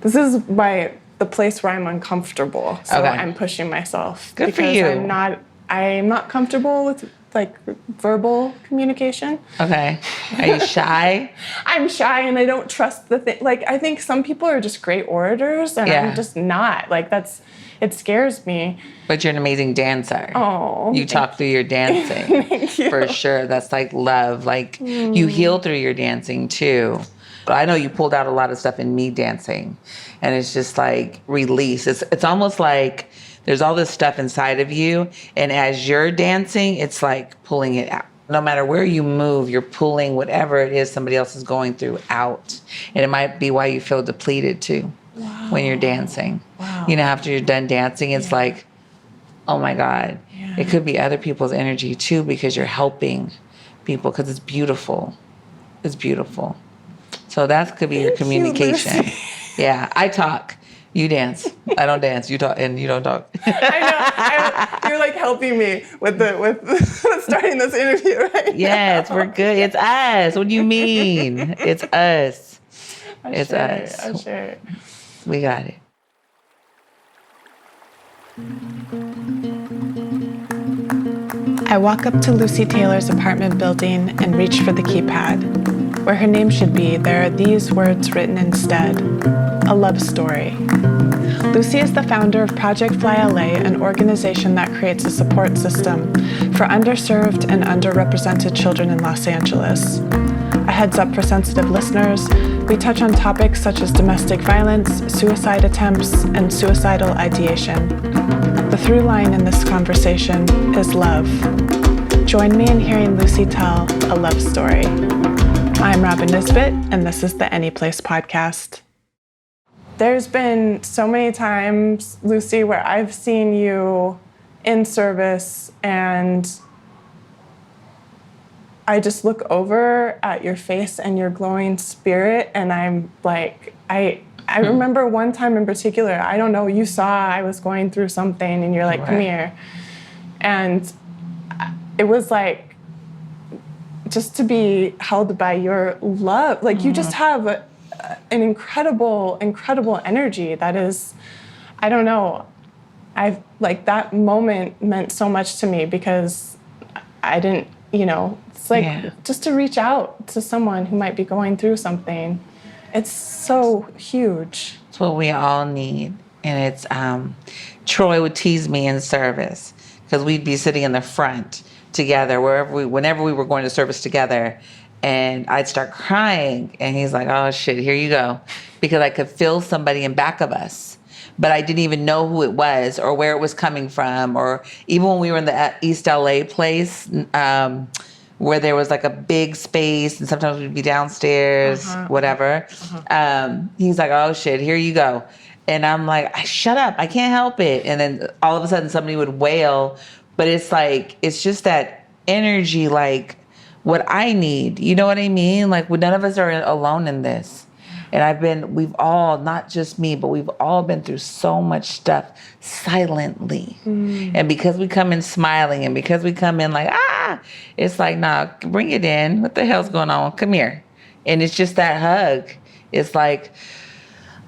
this is the place where I'm uncomfortable. So I'm pushing myself. Good for you. I'm not comfortable with like verbal communication. Okay. Are you shy? I'm shy and I don't trust the thing. Like, I think some people are just great orators and I'm just not. Like, it scares me. But you're an amazing dancer. Oh. You talk through your dancing. Thank you. For sure. That's like love. Like you heal through your dancing too. But I know you pulled out a lot of stuff in me dancing. And it's just like release. It's almost like there's all this stuff inside of you. And as you're dancing, it's like pulling it out. No matter where you move, you're pulling whatever it is somebody else is going through out. And it might be why you feel depleted too. Wow. When you're dancing. Wow. You know, after you're done dancing, it's like, oh my God. Yeah. It could be other people's energy too, because you're helping people, because it's beautiful. It's beautiful. So that could be your communication. Yeah, I talk. You dance. I don't dance. You talk, and you don't talk. I know. You're like helping me with starting this interview, right? Yes, we're good. It's us. What do you mean? It's us. It's us. I'm sure. We got it. I walk up to Lucy Taylor's apartment building and reach for the keypad. Where her name should be, there are these words written instead: a love story. Lucy is the founder of Project Fly LA, an organization that creates a support system for underserved and underrepresented children in Los Angeles. A heads up for sensitive listeners, we touch on topics such as domestic violence, suicide attempts, and suicidal ideation. The through line in this conversation is love. Join me in hearing Lucy tell a love story. I'm Robin Nisbet, and this is the Any Place podcast. There's been so many times, Lucy, where I've seen you in service and I just look over at your face and your glowing spirit, and I'm like, I remember one time in particular, I don't know, you saw I was going through something and you're like, come here. And it was like, just to be held by your love. Like you just have an incredible energy that is, I don't know, that moment meant so much to me because I didn't, it's like just to reach out to someone who might be going through something. It's so huge. It's what we all need. And it's, Troy would tease me in service because we'd be sitting in the front together, whenever we were going to service together, and I'd start crying, and he's like, oh shit, here you go. Because I could feel somebody in back of us, but I didn't even know who it was or where it was coming from. Or even when we were in the East LA place, where there was like a big space and sometimes we'd be downstairs, whatever. He's like, oh shit, here you go. And I'm like, shut up, I can't help it. And then all of a sudden somebody would wail, but it's like, it's just that energy, like what I need. You know what I mean? Like none of us are alone in this. And we've all, not just me, but we've all been through so much stuff silently. And because we come in smiling and because we come in like, it's like, nah, bring it in. What the hell's going on? Come here. And it's just that hug. It's like,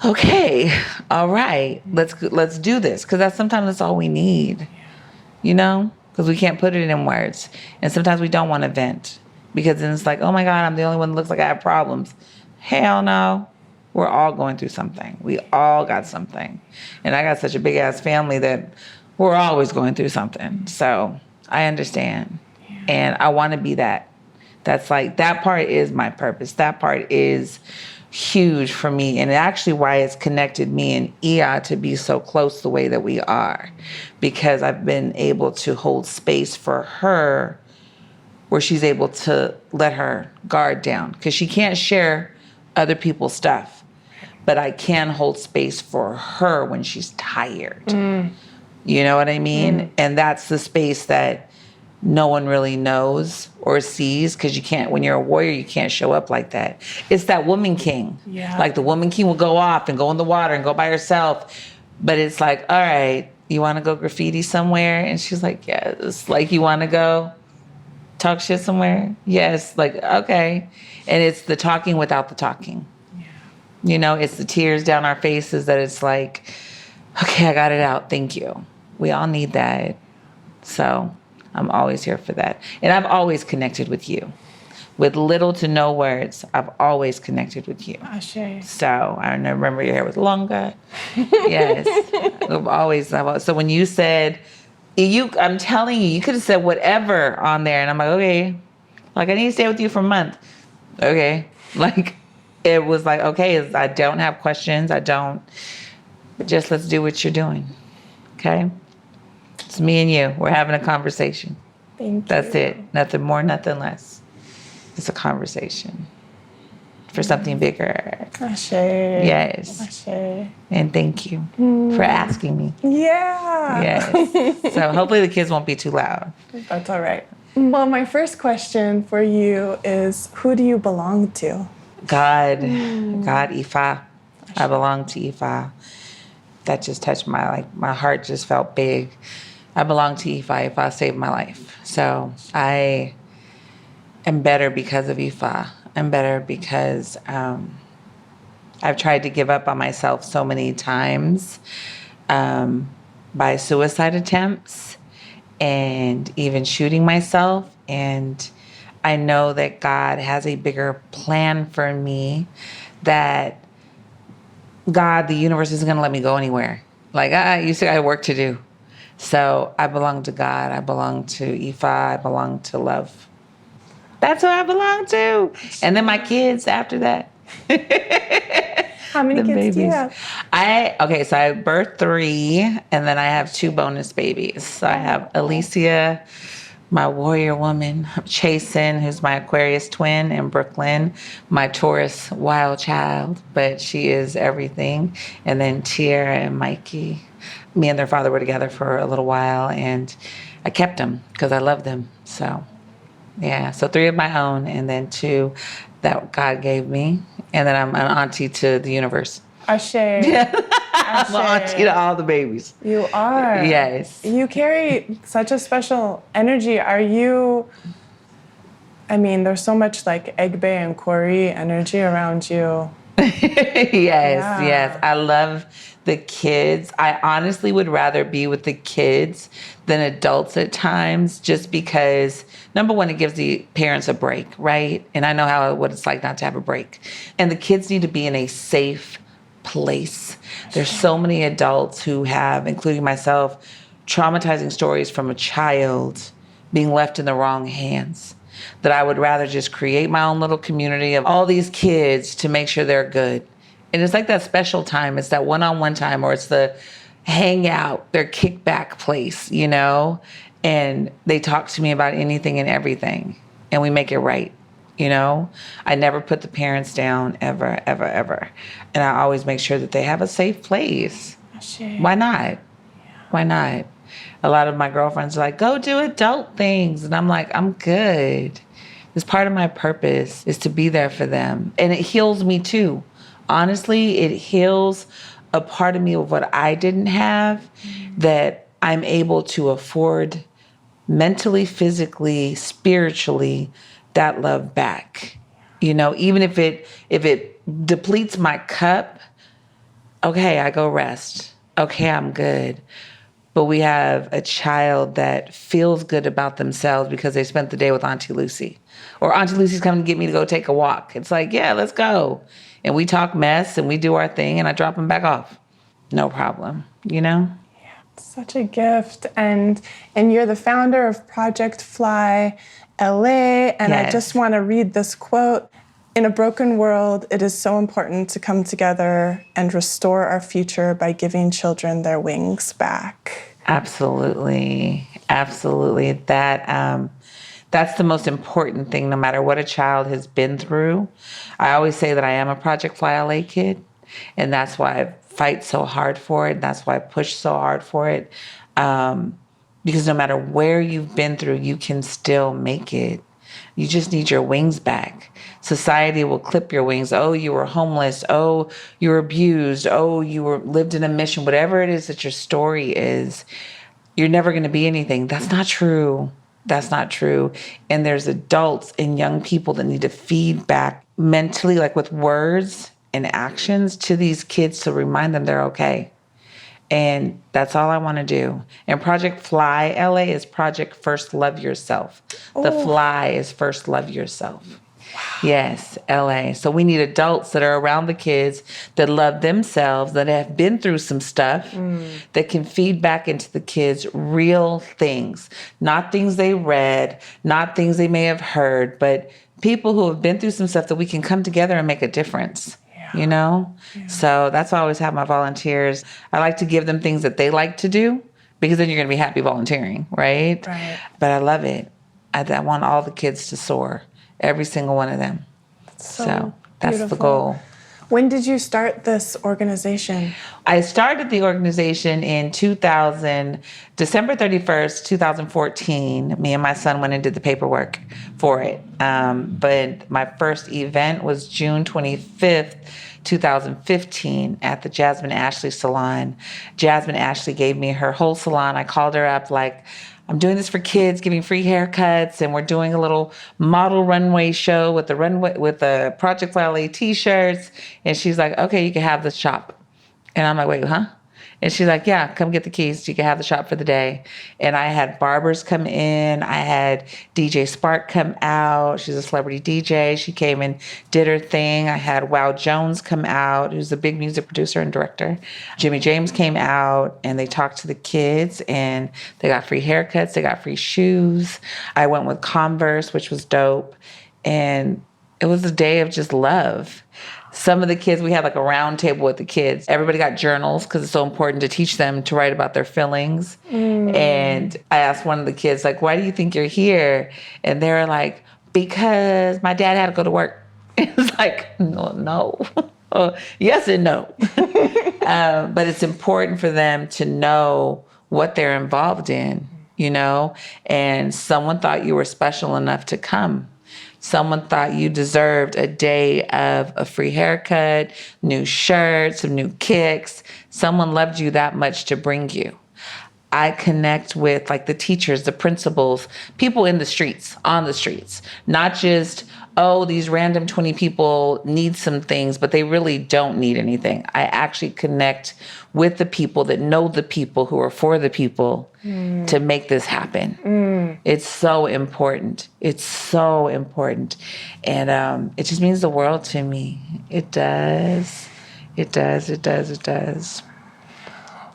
okay, all right, let's do this. Because sometimes that's all we need, because we can't put it in words. And sometimes we don't want to vent because then it's like, oh my God, I'm the only one that looks like I have problems. Hell no. We're all going through something. We all got something. And I got such a big ass family that we're always going through something. So I understand. Yeah. And I want to be that. That's like, that part is my purpose. That part is huge for me. And actually why it's connected me and Ia to be so close the way that we are. Because I've been able to hold space for her where she's able to let her guard down. Because she can't share other people's stuff. But I can hold space for her when she's tired. You know what I mean? And that's the space that no one really knows or sees, because you can't, when you're a warrior, you can't show up like that. It's that woman king. Yeah. Like the woman king will go off and go in the water and go by herself. But it's like, all right, you want to go graffiti somewhere? And she's like, yes. Like, you want to go talk shit somewhere? Yes. Like, okay. And it's the talking without the talking. You know, it's the tears down our faces that it's like, okay, I got it out. Thank you. We all need that. So I'm always here for that. And I've always connected with you. With little to no words, I've always connected with you. Ashe. So I remember your hair was longer. Yes. So when you said, I'm telling you, you could have said whatever on there. And I'm like, okay. Like, I need to stay with you for a month. Okay. Like, it was like, okay, I don't have questions. But just let's do what you're doing. Okay. It's me and you. We're having a conversation. Thank you. That's it. Nothing more, nothing less. It's a conversation for something bigger. Ashe. Yes. Ashe. And thank you for asking me. Yeah. Yes. So hopefully the kids won't be too loud. That's all right. Well, my first question for you is, who do you belong to? God, Ifa. I belong to Ifa. That just touched my heart just felt big. I belong to Ifa. Ifa saved my life. So I am better because of Ifa. I'm better because I've tried to give up on myself so many times by suicide attempts and even shooting myself. And I know that God has a bigger plan for me, that God, the universe, isn't going to let me go anywhere. Like, you still got work to do. So I belong to God. I belong to Ifa. I belong to love. That's who I belong to. And then my kids after that. How many kids do you have? So I birthed 3, and then I have 2 bonus babies. So I have Alicia, my warrior woman, Chasen, who's my Aquarius twin, and Brooklyn, my Taurus wild child, but she is everything. And then Tiara and Mikey. Me and their father were together for a little while, and I kept them because I love them. So, yeah, so 3 of my own, and then 2 that God gave me. And then I'm an auntie to the universe. Ashe. I'm an auntie to all the babies. You are. Yes. You carry such a special energy. There's so much like Egbe and Corey energy around you. Yes. I love the kids. I honestly would rather be with the kids than adults at times, just because, number one, it gives the parents a break, right? And I know what it's like not to have a break. And the kids need to be in a safe place. There's so many adults who have, including myself, traumatizing stories from a child being left in the wrong hands, that I would rather just create my own little community of all these kids to make sure they're good. And it's like that special time. It's that one-on-one time, or it's the hangout, their kickback place, you know? And they talk to me about anything and everything, and we make it right, you know? I never put the parents down, ever, ever, ever. And I always make sure that they have a safe place. Why not? Yeah. Why not? A lot of my girlfriends are like, go do adult things. And I'm like, I'm good. It's part of my purpose is to be there for them. And it heals me too. Honestly, it heals a part of me of what I didn't have, that I'm able to afford mentally, physically, spiritually, that love back. You know, even if it depletes my cup, okay, I go rest. Okay, I'm good. But we have a child that feels good about themselves because they spent the day with Auntie Lucy. Or Auntie Lucy's coming to get me to go take a walk. It's like, yeah, let's go. And we talk mess and we do our thing and I drop them back off. No problem, you know? Yeah, such a gift. And you're the founder of Project Fly LA. And yes. I just want to read this quote. In a broken world, it is so important to come together and restore our future by giving children their wings back. Absolutely. Absolutely. That's the most important thing, no matter what a child has been through. I always say that I am a Project Fly LA kid, and that's why I fight so hard for it. That's why I push so hard for it. Because no matter where you've been through, you can still make it. You just need your wings back. Society will clip your wings. Oh, you were homeless. Oh, you were abused. Oh, lived in a mission. Whatever it is that your story is, you're never going to be anything. That's not true. That's not true. And there's adults and young people that need to feed back mentally, like with words and actions to these kids to remind them they're okay. And that's all I want to do. And Project Fly LA is Project First Love Yourself. The fly is First Love Yourself. Yes, LA. So we need adults that are around the kids that love themselves, that have been through some stuff, that can feed back into the kids real things, not things they read, not things they may have heard, but people who have been through some stuff that we can come together and make a difference. You know? Yeah. So that's why I always have my volunteers. I like to give them things that they like to do, because then you're going to be happy volunteering, right? Right. But I love it. I want all the kids to soar, every single one of them. So that's beautiful. the goal. When did you start this organization? I started the organization in December 31st, 2014. Me and my son went and did the paperwork for it. But my first event was June 25th, 2015 at the Jasmine Ashley salon. Jasmine Ashley gave me her whole salon. I called her up like, I'm doing this for kids, giving free haircuts, and we're doing a little model runway show with the Project Fly LA t-shirts. And she's like, okay, you can have the shop. And I'm like, wait, huh? And she's like, yeah, come get the keys. You can have the shop for the day. And I had barbers come in. I had DJ Spark come out. She's a celebrity DJ. She came and did her thing. I had Wow Jones come out, who's a big music producer and director. Jimmy James came out, and they talked to the kids, and they got free haircuts. They got free shoes. I went with Converse, which was dope. And it was a day of just love. Some of the kids, we had like a round table with the kids. Everybody got journals because it's so important to teach them to write about their feelings. And I asked one of the kids, like, why do you think you're here? And they were like, because my dad had to go to work. It was like, no. Yes and no. But it's important for them to know what they're involved in, you know? And someone thought you were special enough to come. Someone thought you deserved a day of a free haircut, new shirts, some new kicks. Someone loved you that much to bring you. I connect with like the teachers, the principals, people in the streets, on the streets, not just, oh, these random 20 people need some things, but they really don't need anything. I actually connect with the people that know the people who are for the people to make this happen. It's so important. It's so important. And it just means the world to me. It does. It does. It does. It does.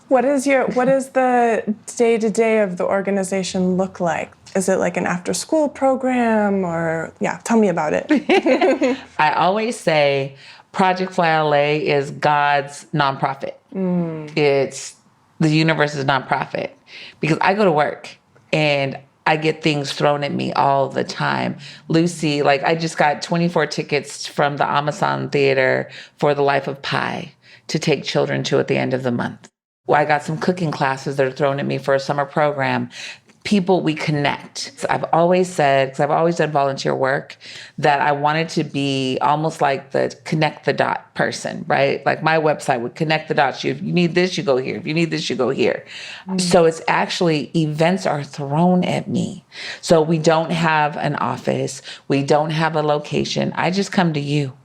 What is the day-to-day of the organization look like? Is it like an after-school program, or tell me about it. I always say Project Fly LA is God's nonprofit. It's the universe's nonprofit, because I go to work and I get things thrown at me all the time. Lucy, like I just got 24 tickets from the Amazon Theater for The Life of Pi to take children to at the end of the month. Well, I got some cooking classes that are thrown at me for a summer program. People, we connect. So I've always said, because I've always done volunteer work, that I wanted to be almost like the connect the dot person, right? Like my website would connect the dots. If you need this, you go here. If you need this, you go here. So it's actually, events are thrown at me. So we don't have an office. We don't have a location. I just come to you.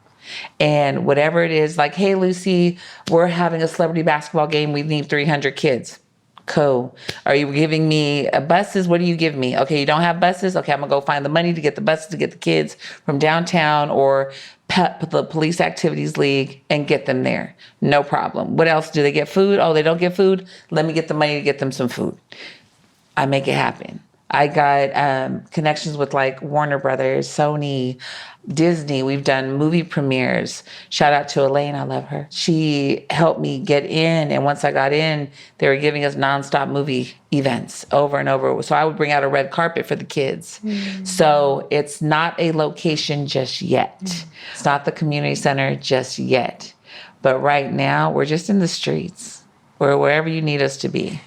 And whatever it is, like, hey, Lucy, we're having a celebrity basketball game. We need 300 kids. Cool. Are you giving me buses? What do you give me? Okay, you don't have buses? Okay, I'm going to go find the money to get the buses to get the kids from downtown or PEP, the Police Activities League, and get them there. No problem. What else? Do they get food? Oh, they don't get food? Let me get the money to get them some food. I make it happen. I got connections with like Warner Brothers, Sony, Disney. We've done movie premieres. Shout out to Elaine. I love her. She helped me get in. And once I got in, they were giving us nonstop movie events over and over. So I would bring out a red carpet for the kids. So it's not a location just yet. It's not the community center just yet. But right now, we're just in the streets. We're wherever you need us to be.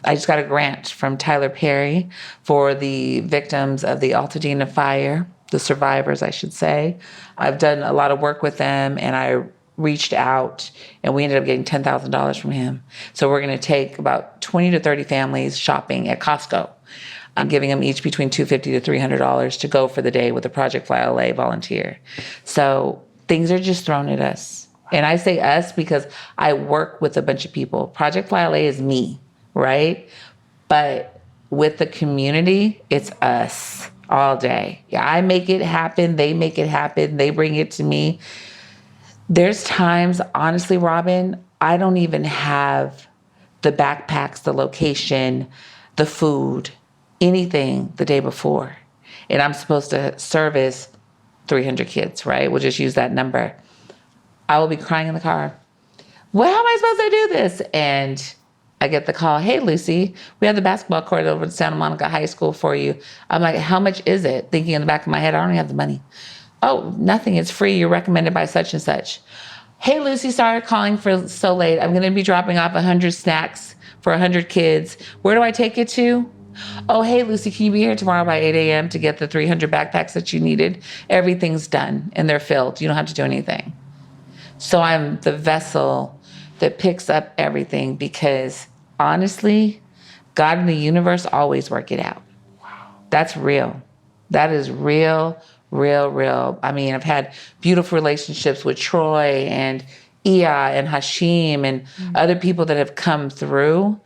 I just got a grant from Tyler Perry for the victims of the Altadena fire, the survivors, I should say. I've done a lot of work with them, and I reached out, and we ended up getting $10,000 from him. So we're going to take about 20 to 30 families shopping at Costco. I'm giving them each between $250 to $300 to go for the day with a Project Fly LA volunteer. So things are just thrown at us. And I say us because I work with a bunch of people. Project Fly LA is me, right? But with the community, it's us all day. Yeah, I make it happen. They make it happen. They bring it to me. There's times, honestly, Robin, I don't even have the backpacks, the location, the food, anything the day before. And I'm supposed to service 300 kids, right? We'll just use that number. I will be crying in the car. Well, how am I supposed to do this? And I get the call, hey, Lucy, we have the basketball court over at Santa Monica High School for you. I'm like, how much is it? Thinking in the back of my head, I don't even have the money. Oh, nothing, it's free. You're recommended by such and such. Hey, Lucy, sorry calling for so late. I'm going to be dropping off 100 snacks for 100 kids. Where do I take it to? Oh, hey, Lucy, can you be here tomorrow by 8 a.m. to get the 300 backpacks that you needed? Everything's done and they're filled. You don't have to do anything. So I'm the vessel that picks up everything because honestly, God and the universe always work it out. Wow. That's real. That is real, real, real. I mean, I've had beautiful relationships with Troy and Ia and Hashim and other people that have come through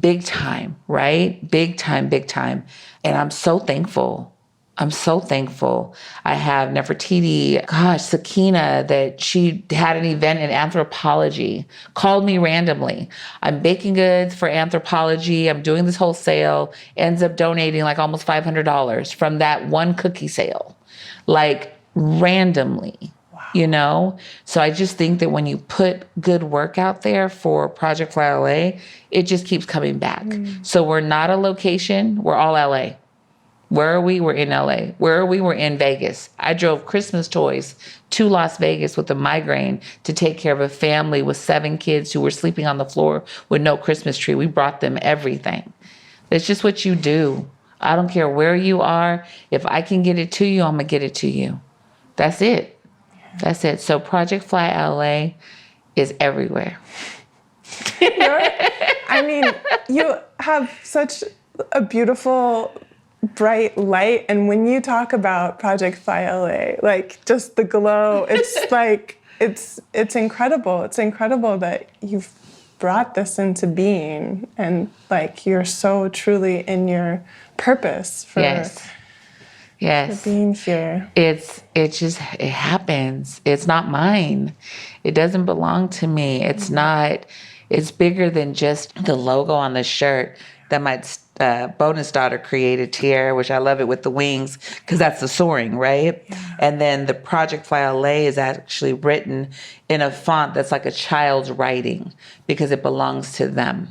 big time, right? Big time, big time. And I'm so thankful. I'm so thankful. I have Nefertiti, Sakina, that she had an event in anthropology, called me randomly. I'm baking goods for anthropology. I'm doing this whole sale, ends up donating like almost $500 from that one cookie sale, like randomly, you know? So I just think that when you put good work out there for Project Fly LA, it just keeps coming back. So we're not a location, we're all LA. Where are we? We're in LA. Where are we? We're in Vegas. I drove Christmas toys to Las Vegas with a migraine to take care of a family with 7 kids who were sleeping on the floor with no Christmas tree. We brought them everything. It's just what you do. I don't care where you are. If I can get it to you, I'm going to get it to you. That's it. That's it. So Project Fly LA is everywhere. I mean, you have such a beautiful bright light, and when you talk about Project Fly LA, like just the glow, it's like it's incredible. It's incredible that you've brought this into being, and like you're so truly in your purpose for for being here. It happens. It's not mine. It doesn't belong to me. It's not. It's bigger than just the logo on the shirt that my bonus daughter created here, which I love it with the wings because that's the soaring, right? Yeah. And then the Project Fly LA is actually written in a font that's like a child's writing because it belongs to them,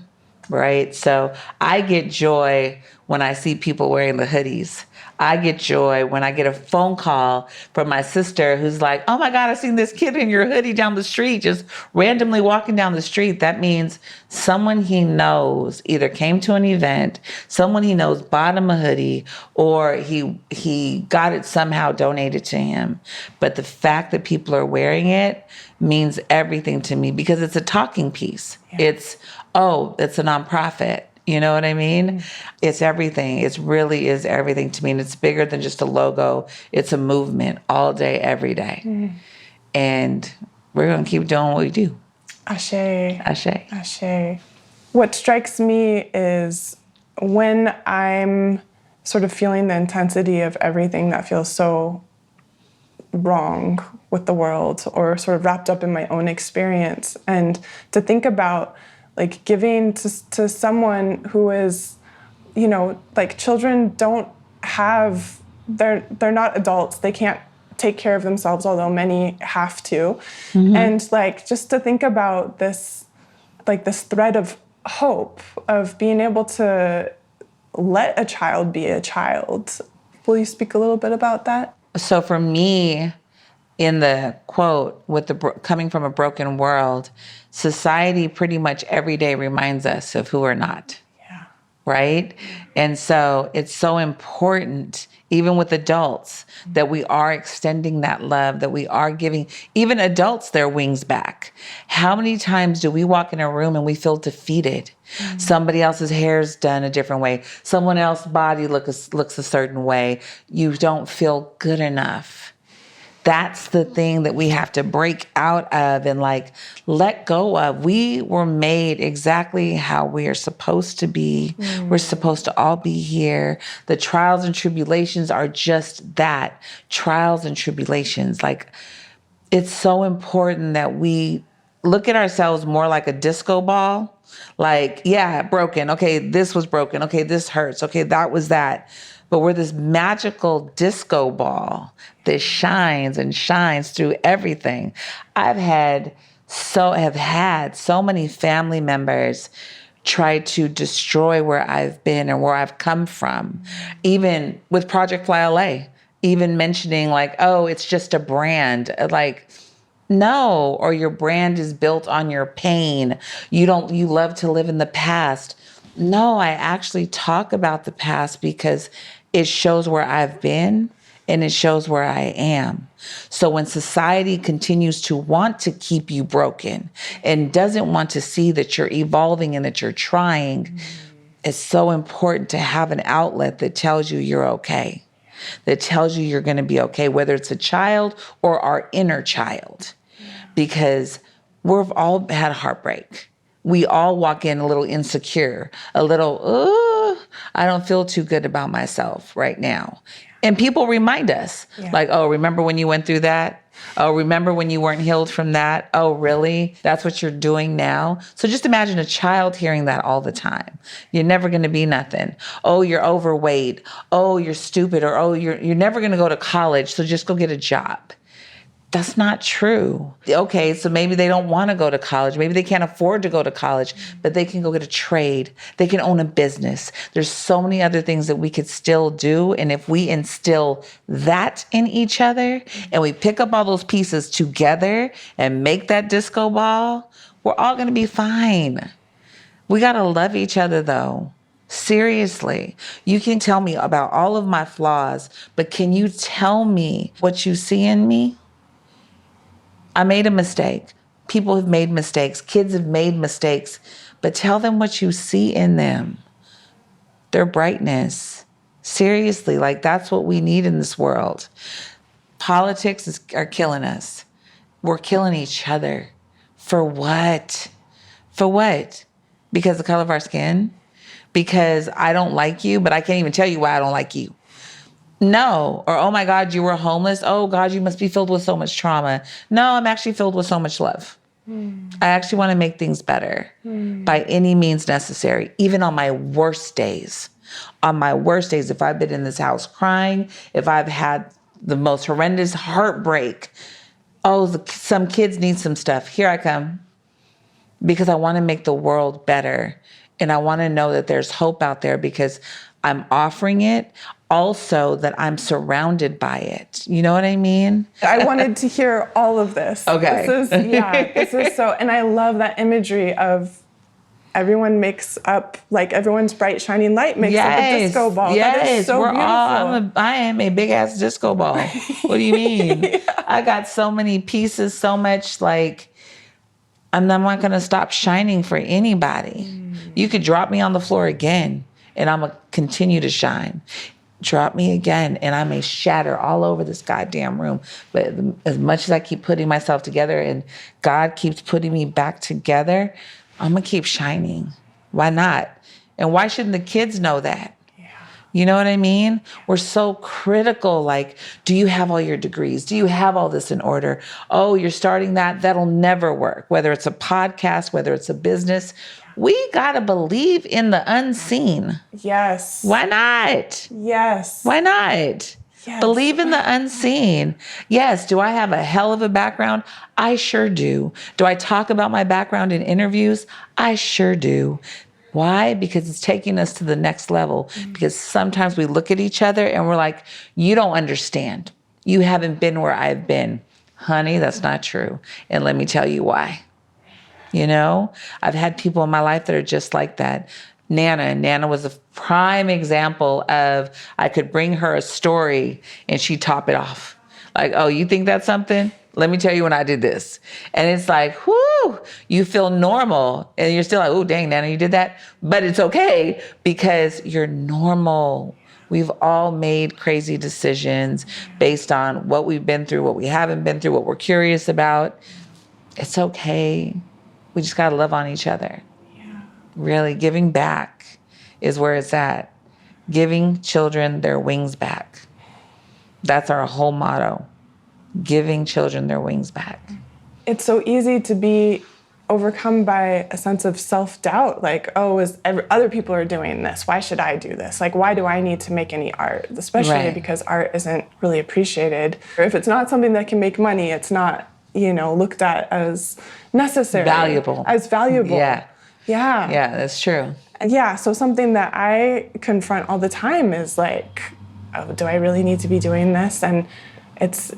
right? So I get joy when I see people wearing the hoodies. I get joy when I get a phone call from my sister who's like, oh my God, I seen this kid in your hoodie down the street, just randomly walking down the street. That means someone he knows either came to an event, someone he knows bought him a hoodie, or he got it somehow donated to him. But the fact that people are wearing it means everything to me because it's a talking piece. Yeah. It's a nonprofit. You know what I mean? It's everything. It really is everything to me. And it's bigger than just a logo. It's a movement all day, every day. And we're going to keep doing what we do. Ashe. Ashe. Ashe. What strikes me is when I'm sort of feeling the intensity of everything that feels so wrong with the world or sort of wrapped up in my own experience, and to think about like giving to someone who is, you know, like children don't have, they're not adults. They can't take care of themselves, although many have to. And like just to think about this, like this thread of hope of being able to let a child be a child. Will you speak a little bit about that? So for me, in the quote, with the coming from a broken world, society pretty much every day reminds us of who we're not. Yeah. Right? And so it's so important, even with adults, that we are extending that love, that we are giving even adults their wings back. How many times do we walk in a room and we feel defeated? Somebody else's hair's done a different way. Someone else's body looks a certain way. You don't feel good enough. That's the thing that we have to break out of and like let go of. We were made exactly how we are supposed to be. We're supposed to all be here. The trials and tribulations are just that, trials and tribulations. Like, it's so important that we look at ourselves more like a disco ball. Like, yeah, broken. Okay, this was broken. Okay, this hurts. Okay, that was that. But we're this magical disco ball that shines and shines through everything. Have had so many family members try to destroy where I've been and where I've come from. Even with Project Fly LA, even mentioning like, oh, it's just a brand. Like, no, or your brand is built on your pain. You love to live in the past. No, I actually talk about the past because it shows where I've been and it shows where I am. So when society continues to want to keep you broken and doesn't want to see that you're evolving and that you're trying, it's so important to have an outlet that tells you you're okay, that tells you you're going to be okay, whether it's a child or our inner child, because we've all had heartbreak. We all walk in a little insecure, a little, I don't feel too good about myself right now. And people remind us, like, oh, remember when you went through that? Oh, remember when you weren't healed from that? Oh, really? That's what you're doing now? So just imagine a child hearing that all the time. You're never going to be nothing. Oh, you're overweight. Oh, you're stupid. Or, oh, you're never going to go to college, so just go get a job. That's not true. Okay, so maybe they don't want to go to college. Maybe they can't afford to go to college, but they can go get a trade. They can own a business. There's so many other things that we could still do. And if we instill that in each other and we pick up all those pieces together and make that disco ball, we're all going to be fine. We got to love each other though. Seriously, you can tell me about all of my flaws, but can you tell me what you see in me? I made a mistake. People have made mistakes. Kids have made mistakes. But tell them what you see in them. Their brightness. Seriously, like that's what we need in this world. Politics are killing us. We're killing each other. For what? For what? Because the color of our skin? Because I don't like you, but I can't even tell you why I don't like you. No. Or, oh my God, you were homeless. Oh God, you must be filled with so much trauma. No, I'm actually filled with so much love. I actually want to make things better by any means necessary, even on my worst days. On my worst days, if I've been in this house crying, if I've had the most horrendous heartbreak, some kids need some stuff. Here I come. Because I want to make the world better. And I want to know that there's hope out there because I'm offering it. Also that I'm surrounded by it. You know what I mean? I wanted to hear all of this. Okay. This is so, and I love that imagery of everyone makes up, like everyone's bright shining light makes up a disco ball. Yes, that is so beautiful. I am a big ass disco ball. What do you mean? I got so many pieces, so much like, I'm not going to stop shining for anybody. You could drop me on the floor again and I'm going to continue to shine. Drop me again and I may shatter all over this goddamn room. But as much as I keep putting myself together and God keeps putting me back together, I'm going to keep shining. Why not? And why shouldn't the kids know that? You know what I mean? We're so critical. Like, do you have all your degrees? Do you have all this in order? Oh, you're starting that? That'll never work. Whether it's a podcast, whether it's a business, we got to believe in the unseen. Yes. Why not? Yes. Why not? Yes. Believe in the unseen. Yes. Do I have a hell of a background? I sure do. Do I talk about my background in interviews? I sure do. Why? Because it's taking us to the next level. Because sometimes we look at each other and we're like, you don't understand. You haven't been where I've been. Honey, that's not true. And let me tell you why. You know, I've had people in my life that are just like that. Nana was a prime example of I could bring her a story and she'd top it off. Like, oh, you think that's something? Let me tell you when I did this. And it's like, whoo, you feel normal. And you're still like, oh, dang, Nana, you did that. But it's okay because you're normal. We've all made crazy decisions based on what we've been through, what we haven't been through, what we're curious about. It's okay. We just got to love on each other. Yeah. Really, giving back is where it's at. Giving children their wings back. That's our whole motto. Giving children their wings back. It's so easy to be overcome by a sense of self-doubt, like, oh, other people are doing this, why should I do this? Like, why do I need to make any art? Especially Right. because art isn't really appreciated. Or if it's not something that can make money, it's not, looked at as necessary. Valuable. As valuable. Yeah. Yeah. Yeah, that's true. Yeah, so something that I confront all the time is like, oh, do I really need to be doing this? And it's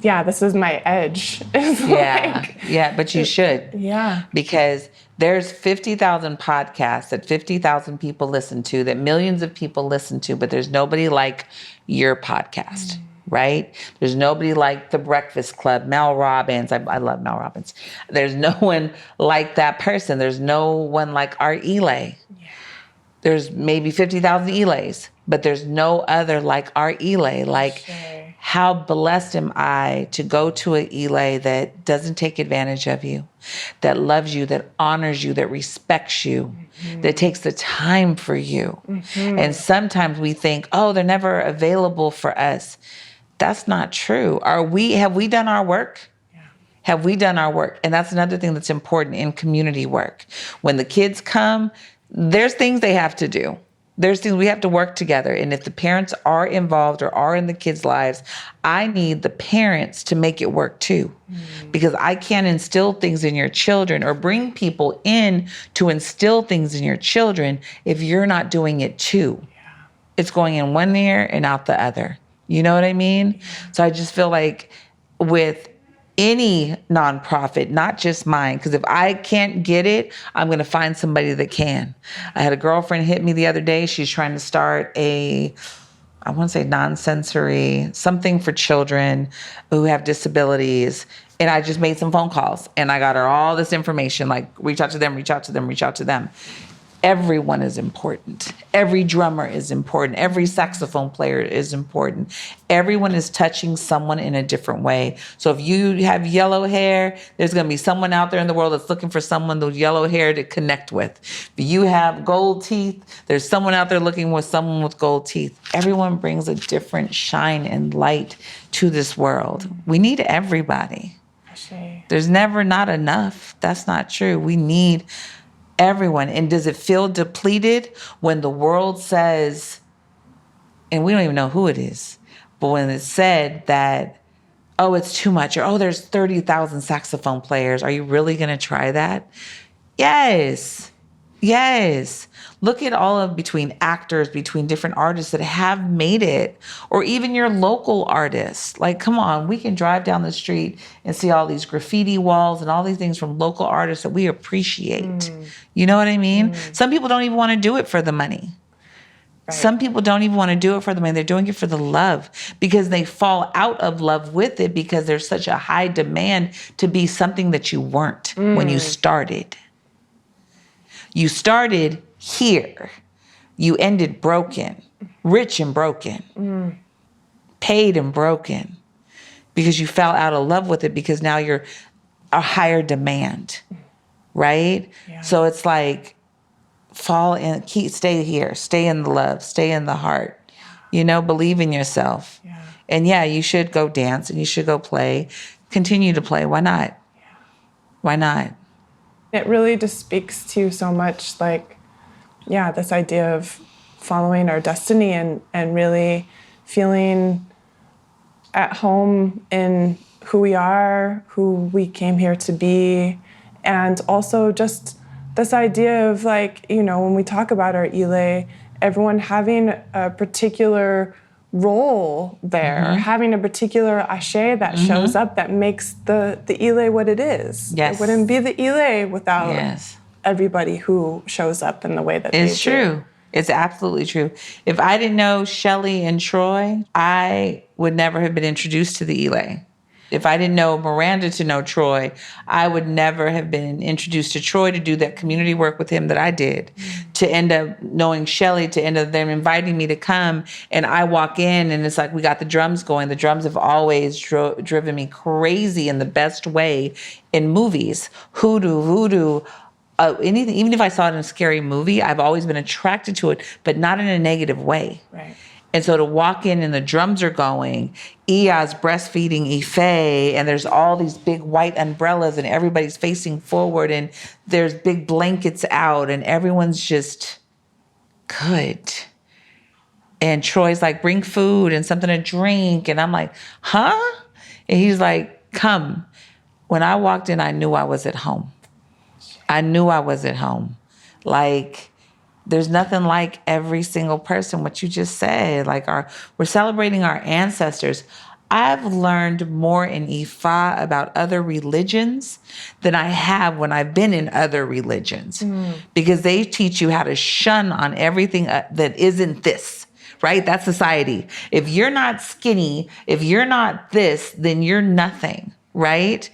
this is my edge. Yeah, but you should. Yeah. Because there's 50,000 podcasts that 50,000 people listen to, that millions of people listen to, but there's nobody like your podcast, right? There's nobody like The Breakfast Club, Mel Robbins. I love Mel Robbins. There's no one like that person. There's no one like our Eli. Yeah. There's maybe 50,000 Elis, but there's no other like our Eli. Like, Sure. how blessed am I to go to an Eli that doesn't take advantage of you, that loves you, that honors you, that respects you, that takes the time for you. And sometimes we think, oh, they're never available for us. That's not true. Have we done our work? Have we done our work? And that's another thing that's important in community work. When the kids come, there's things they have to do. There's things we have to work together. And if the parents are involved or are in the kids' lives, I need the parents to make it work too. Because I can't instill things in your children or bring people in to instill things in your children if you're not doing it too. Yeah. It's going in one ear and out the other. You know what I mean? So I just feel like with any nonprofit, not just mine, because if I can't get it, I'm going to find somebody that can. I had a girlfriend hit me the other day. She's trying to start I want to say non-sensory, something for children who have disabilities. And I just made some phone calls and I got her all this information, like reach out to them, reach out to them, reach out to them. Everyone is important. Every drummer is important. Every saxophone player is important. Everyone is touching someone in a different way. So if you have yellow hair, there's going to be someone out there in the world that's looking for someone with yellow hair to connect with. If you have gold teeth, there's someone out there looking for someone with gold teeth. Everyone brings a different shine and light to this world. We need everybody. There's never not enough. That's not true. We need everyone. And does it feel depleted when the world says, and we don't even know who it is, but when it's said that, oh, it's too much, or oh, there's 30,000 saxophone players, are you really going to try that? Yes. Look at between actors, between different artists that have made it, or even your local artists. Like, come on, we can drive down the street and see all these graffiti walls and all these things from local artists that we appreciate. You know what I mean? Some people don't even want to do it for the money. Right. Some people don't even want to do it for the money. They're doing it for the love because they fall out of love with it because there's such a high demand to be something that you weren't when you started. You started here. You ended broken, rich and broken, paid and broken because you fell out of love with it because now you're a higher demand, right? Yeah. So it's like stay here, stay in the love, stay in the heart, believe in yourself. Yeah. And you should go dance and you should go play, continue to play. Why not? Yeah. Why not? It really just speaks to so much this idea of following our destiny and really feeling at home in who we are, who we came here to be. And also just this idea of when we talk about our Ile, everyone having a particular role there, having a particular ashe that shows up that makes the Ile what it is. Yes. It wouldn't be the Ile without everybody who shows up in the way that they do. It's true. It's absolutely true. If I didn't know Shelly and Troy, I would never have been introduced to the Ile. If I didn't know Miranda to know Troy, I would never have been introduced to Troy to do that community work with him that I did. to end up knowing Shelly, to end up them inviting me to come. And I walk in and it's like, we got the drums going. The drums have always driven me crazy in the best way in movies. Hoodoo, voodoo, anything. Even if I saw it in a scary movie, I've always been attracted to it, but not in a negative way. Right. And so to walk in and the drums are going, Ia's breastfeeding Ife, and there's all these big white umbrellas and everybody's facing forward and there's big blankets out and everyone's just good. And Troy's like, bring food and something to drink. And I'm like, huh? And he's like, come. When I walked in, I knew I was at home. I knew I was at home. Like, there's nothing like every single person, what you just said. Like we're celebrating our ancestors. I've learned more in Ifa about other religions than I have when I've been in other religions. Because they teach you how to shun on everything that isn't this, right? That's society. If you're not skinny, if you're not this, then you're nothing, right?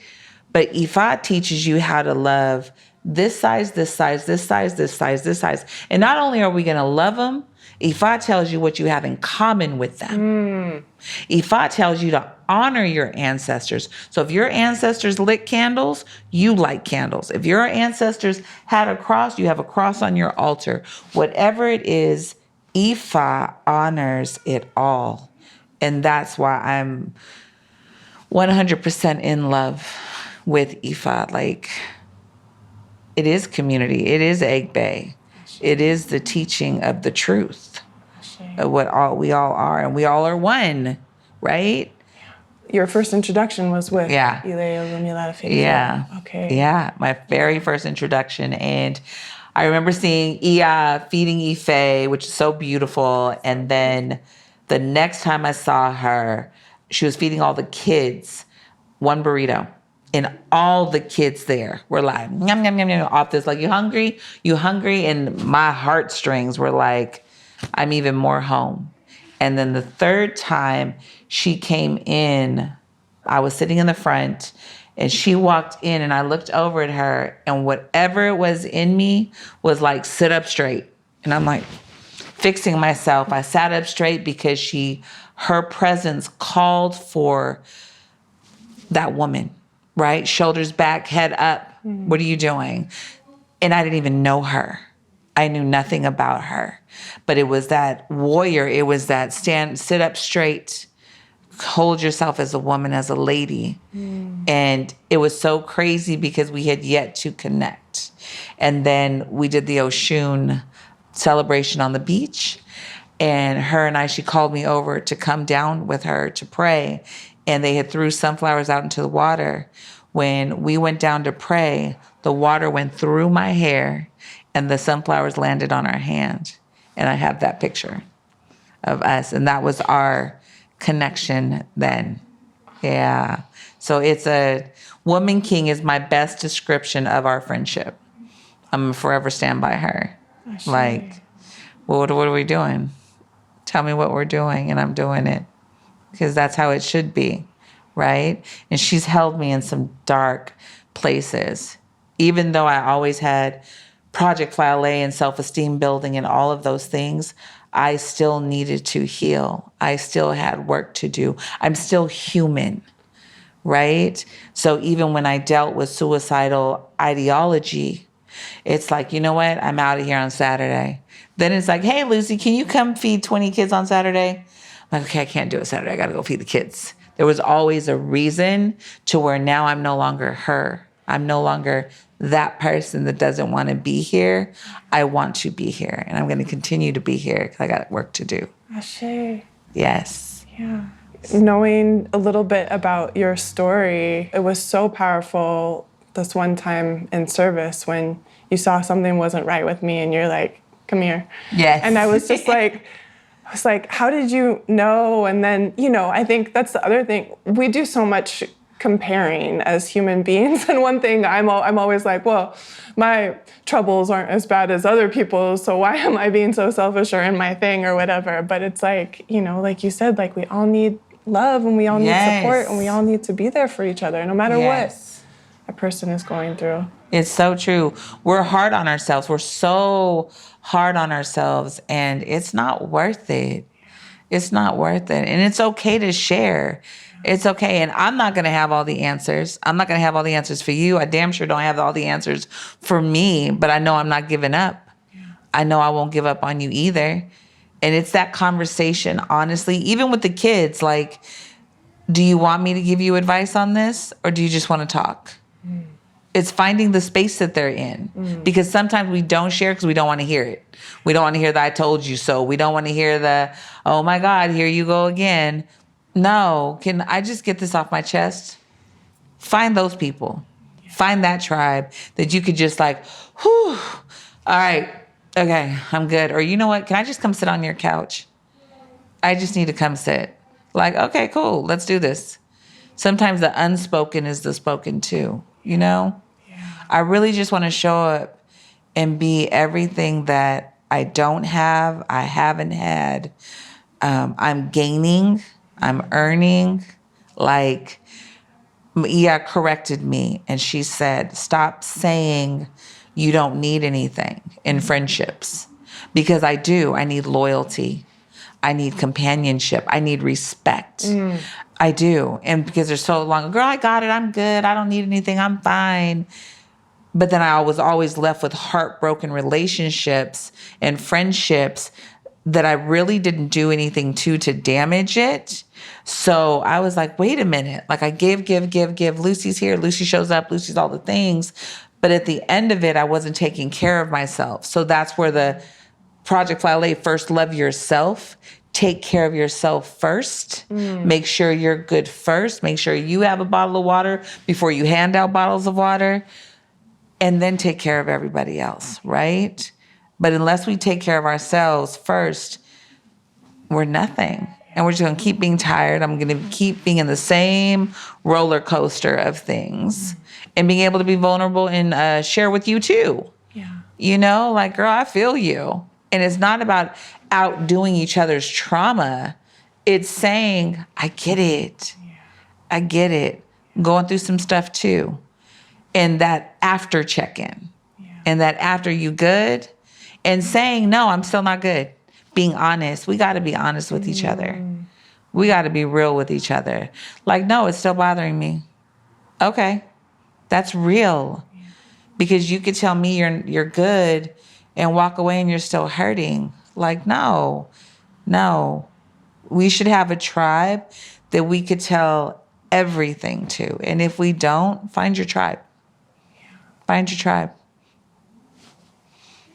But Ifa teaches you how to love this size, this size, this size, this size, this size. And not only are we going to love them, Ifa tells you what you have in common with them. Ifa tells you to honor your ancestors. So if your ancestors lit candles, you light candles. If your ancestors had a cross, you have a cross on your altar. Whatever it is, Ifa honors it all. And that's why I'm 100% in love with Ifa. Like, it is community. It is Egg Bay. It is the teaching of the truth of what we all are. And we all are one, right? Your first introduction was with Yeah. Ilea Lumilata Figure. Yeah. Okay. Yeah, my very first introduction. And I remember seeing Ia feeding Ife, which is so beautiful. And then the next time I saw her, she was feeding all the kids one burrito. And all the kids there were like, yum, yum, yum, yum, off this, like, you hungry? You hungry? And my heartstrings were like, I'm even more home. And then the third time she came in, I was sitting in the front and she walked in and I looked over at her and whatever it was in me was like, sit up straight. And I'm like fixing myself. I sat up straight because her presence called for that woman. Right? Shoulders back, head up. What are you doing? And I didn't even know her. I knew nothing about her. But it was that warrior. It was that sit up straight, hold yourself as a woman, as a lady. And it was so crazy because we had yet to connect. And then we did the Oshun celebration on the beach. And her and she called me over to come down with her to pray. And they had threw sunflowers out into the water. When we went down to pray, the water went through my hair and the sunflowers landed on our hand. And I have that picture of us. And that was our connection then. Yeah. So it's Woman King is my best description of our friendship. I'm gonna forever stand by her. Like, well, what are we doing? Tell me what we're doing and I'm doing it. Because that's how it should be, right? And she's held me in some dark places. Even though I always had Project File A and self-esteem building and all of those things, I still needed to heal. I still had work to do. I'm still human, right? So even when I dealt with suicidal ideology, it's like, you know what? I'm out of here on Saturday. Then it's like, hey, Lucy, can you come feed 20 kids on Saturday? I'm like, okay, I can't do it Saturday. I got to go feed the kids. There was always a reason to where now I'm no longer her. I'm no longer that person that doesn't want to be here. I want to be here. And I'm going to continue to be here because I got work to do. Ashe. Yes. Yeah. Knowing a little bit about your story, it was so powerful this one time in service when you saw something wasn't right with me and you're like, come here. Yes. And I was just like, how did you know? And then, I think that's the other thing. We do so much comparing as human beings. And one thing I'm always like, well, my troubles aren't as bad as other people's, so why am I being so selfish or in my thing or whatever? But it's like, like you said, like we all need love and we all need support and we all need to be there for each other no matter what a person is going through. It's so true. We're hard on ourselves. We're so hard on ourselves, and it's not worth it. It's not worth it. And it's okay to share. It's okay. And I'm not going to have all the answers. I'm not going to have all the answers for you. I damn sure don't have all the answers for me, but I know I'm not giving up. I know I won't give up on you either. And it's that conversation, honestly, even with the kids, like, do you want me to give you advice on this, or do you just want to talk? It's finding the space that they're in, because sometimes we don't share because we don't want to hear it. We don't want to hear the "I told you so." We don't want to hear the "Oh my God, here you go again." No, can I just get this off my chest? Find those people. Find that tribe that you could just like, whew, all right, okay, I'm good. Or you know what? Can I just come sit on your couch? I just need to come sit. Like, okay, cool, let's do this. Sometimes the unspoken is the spoken too, you know? I really just want to show up and be everything that I don't have, I haven't had. I'm gaining, I'm earning. Like, Mia corrected me and she said, stop saying you don't need anything in friendships. Because I do. I need loyalty. I need companionship. I need respect. I do. And because they're so long, girl, I got it. I'm good. I don't need anything. I'm fine. But then I was always left with heartbroken relationships and friendships that I really didn't do anything to damage it. So I was like, wait a minute. Like I give. Lucy's here. Lucy shows up. Lucy's all the things. But at the end of it, I wasn't taking care of myself. So that's where the Project Fly LA, first love yourself. Take care of yourself first. Make sure you're good first. Make sure you have a bottle of water before you hand out bottles of water. And then take care of everybody else, right? But unless we take care of ourselves first, we're nothing. And we're just going to keep being tired. I'm going to keep being in the same roller coaster of things and being able to be vulnerable and share with you too. Yeah. You know, like, girl, I feel you. And it's not about outdoing each other's trauma. It's saying, I get it. I get it. I'm going through some stuff too. And that after check-in. And that after you good. And saying, no, I'm still not good. Being honest. We got to be honest with each other. We got to be real with each other. Like, no, it's still bothering me. Okay. That's real. Because you could tell me you're good and walk away and you're still hurting. Like, no. We should have a tribe that we could tell everything to. And if we don't, find your tribe. Find your tribe.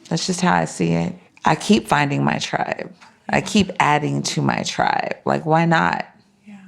That's just how I see it. I keep finding my tribe. I keep adding to my tribe. Like, why not? Yeah.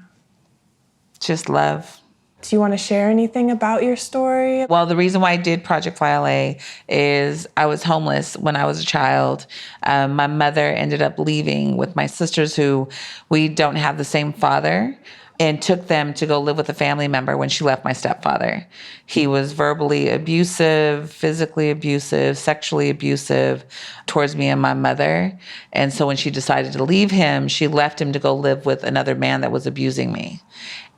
Just love. Do you want to share anything about your story? Well, the reason why I did Project Fly LA is I was homeless when I was a child. My mother ended up leaving with my sisters, who we don't have the same father, and took them to go live with a family member when she left my stepfather. He was verbally abusive, physically abusive, sexually abusive towards me and my mother. And so when she decided to leave him, she left him to go live with another man that was abusing me.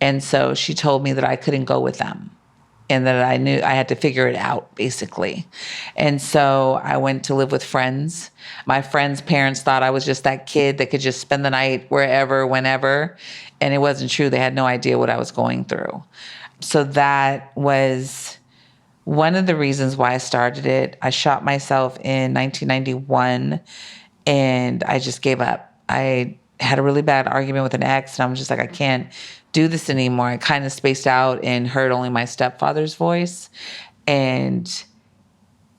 And so she told me that I couldn't go with them and that I knew I had to figure it out, basically. And so I went to live with friends. My friends' parents thought I was just that kid that could just spend the night wherever, whenever. And it wasn't true. They had no idea what I was going through. So that was one of the reasons why I started it. I shot myself in 1991 and I just gave up. I had a really bad argument with an ex and I was just like, I can't do this anymore. I kind of spaced out and heard only my stepfather's voice and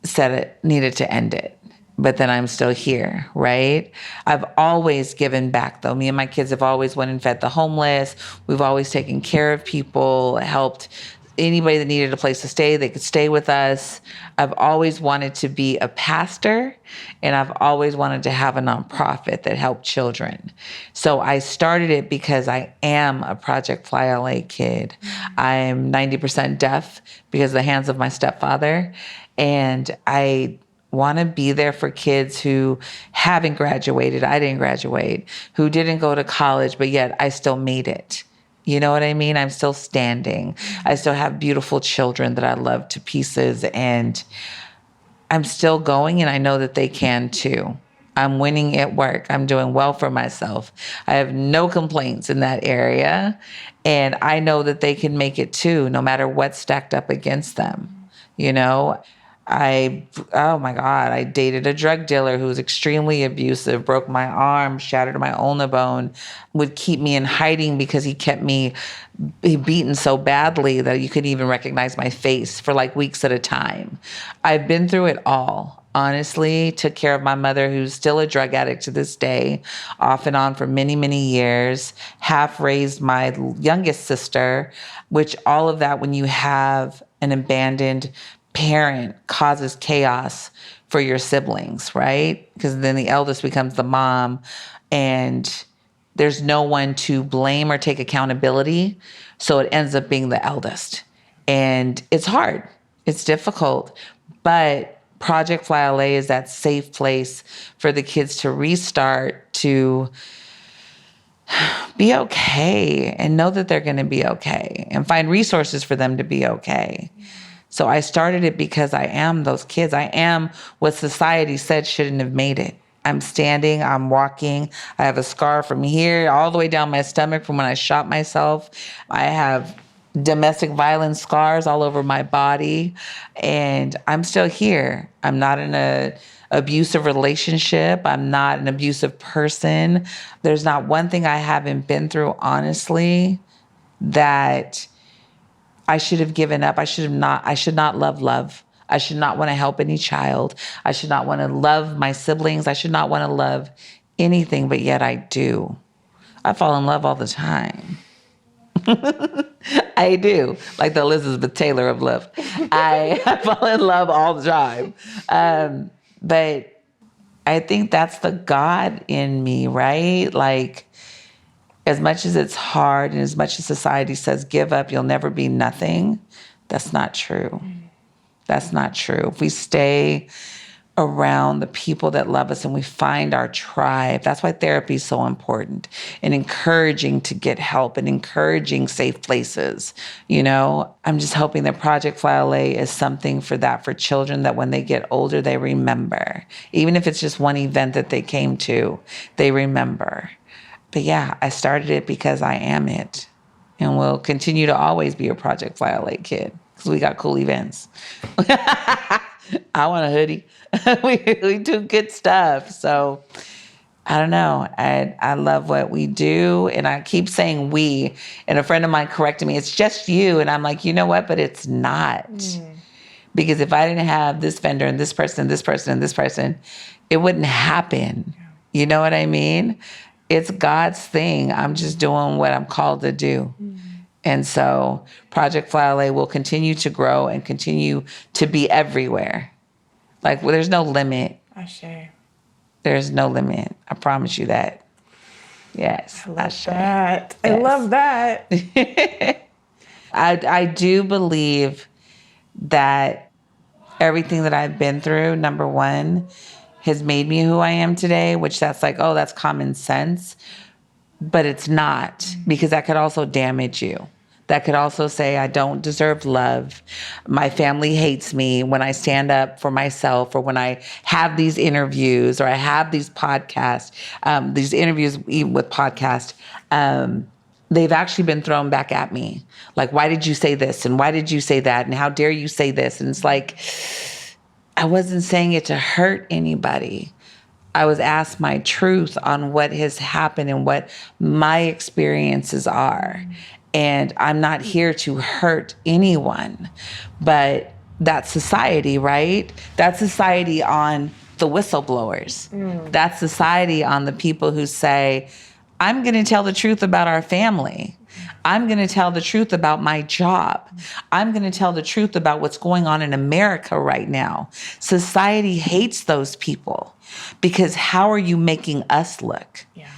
said it needed to end it. But then I'm still here, right? I've always given back, though. Me and my kids have always went and fed the homeless. We've always taken care of people, helped anybody that needed a place to stay, they could stay with us. I've always wanted to be a pastor, and I've always wanted to have a nonprofit that helped children. So I started it because I am a Project Fly LA kid. I'm 90% deaf because of the hands of my stepfather, and I want to be there for kids who haven't graduated. I didn't graduate, who didn't go to college, but yet I still made it. You know what I mean? I'm still standing. I still have beautiful children that I love to pieces, and I'm still going, and I know that they can too. I'm winning at work. I'm doing well for myself. I have no complaints in that area. And I know that they can make it too, no matter what's stacked up against them. You know, oh my God, I dated a drug dealer who was extremely abusive, broke my arm, shattered my ulna bone, would keep me in hiding because he kept me beaten so badly that you couldn't even recognize my face for like weeks at a time. I've been through it all. Honestly, took care of my mother, who's still a drug addict to this day, off and on for many, many years, half raised my youngest sister, which all of that, when you have an abandoned parent, causes chaos for your siblings, right? Because then the eldest becomes the mom, and there's no one to blame or take accountability. So it ends up being the eldest. And it's hard. It's difficult. But Project Fly LA is that safe place for the kids to restart, to be okay and know that they're going to be okay and find resources for them to be okay. So I started it because I am those kids. I am what society said shouldn't have made it. I'm standing, I'm walking. I have a scar from here all the way down my stomach from when I shot myself. I have domestic violence scars all over my body, and I'm still here. I'm not in a abusive relationship. I'm not an abusive person. There's not one thing I haven't been through, honestly, that I should have given up. I should not love. I should not want to help any child. I should not want to love my siblings. I should not want to love anything, but yet I do. I fall in love all the time. I do. Like the Elizabeth Taylor of love. I fall in love all the time. But I think that's the God in me, right? Like, as much as it's hard and as much as society says, give up, you'll never be nothing, that's not true. That's not true. If we stay around the people that love us and we find our tribe, that's why therapy is so important, and encouraging to get help and encouraging safe places. You know, I'm just hoping that Project Fly LA is something for that, for children, that when they get older, they remember. Even if it's just one event that they came to, they remember. But yeah, I started it because I am it, and will continue to always be a Project Fly LA kid because we got cool events. I want a hoodie. we do good stuff. So I don't know. I love what we do. And I keep saying we, and a friend of mine corrected me, it's just you. And I'm like, you know what? But it's not. Because if I didn't have this vendor and this person, this person, and this person, it wouldn't happen. You know what I mean? It's God's thing. I'm just doing what I'm called to do. And so Project Fly LA will continue to grow and continue to be everywhere. Like, well, there's no limit. Ashe. There's no limit. I promise you that. Yes. I love that. Yes. I love that. I do believe that everything that I've been through, number one, has made me who I am today, which that's like, oh, that's common sense. But it's not, because that could also damage you. That could also say, I don't deserve love. My family hates me when I stand up for myself, or when I have these interviews, or I have these podcasts, these interviews even with podcasts, they've actually been thrown back at me. Like, why did you say this? And why did you say that? And how dare you say this? And it's like, I wasn't saying it to hurt anybody. I was asked my truth on what has happened and what my experiences are. And I'm not here to hurt anyone. But that's society, right? That's society on the whistleblowers. That's society on the people who say, I'm going to tell the truth about our family. I'm going to tell the truth about my job. I'm going to tell the truth about what's going on in America right now. Society hates those people, because how are you making us look? Yeah.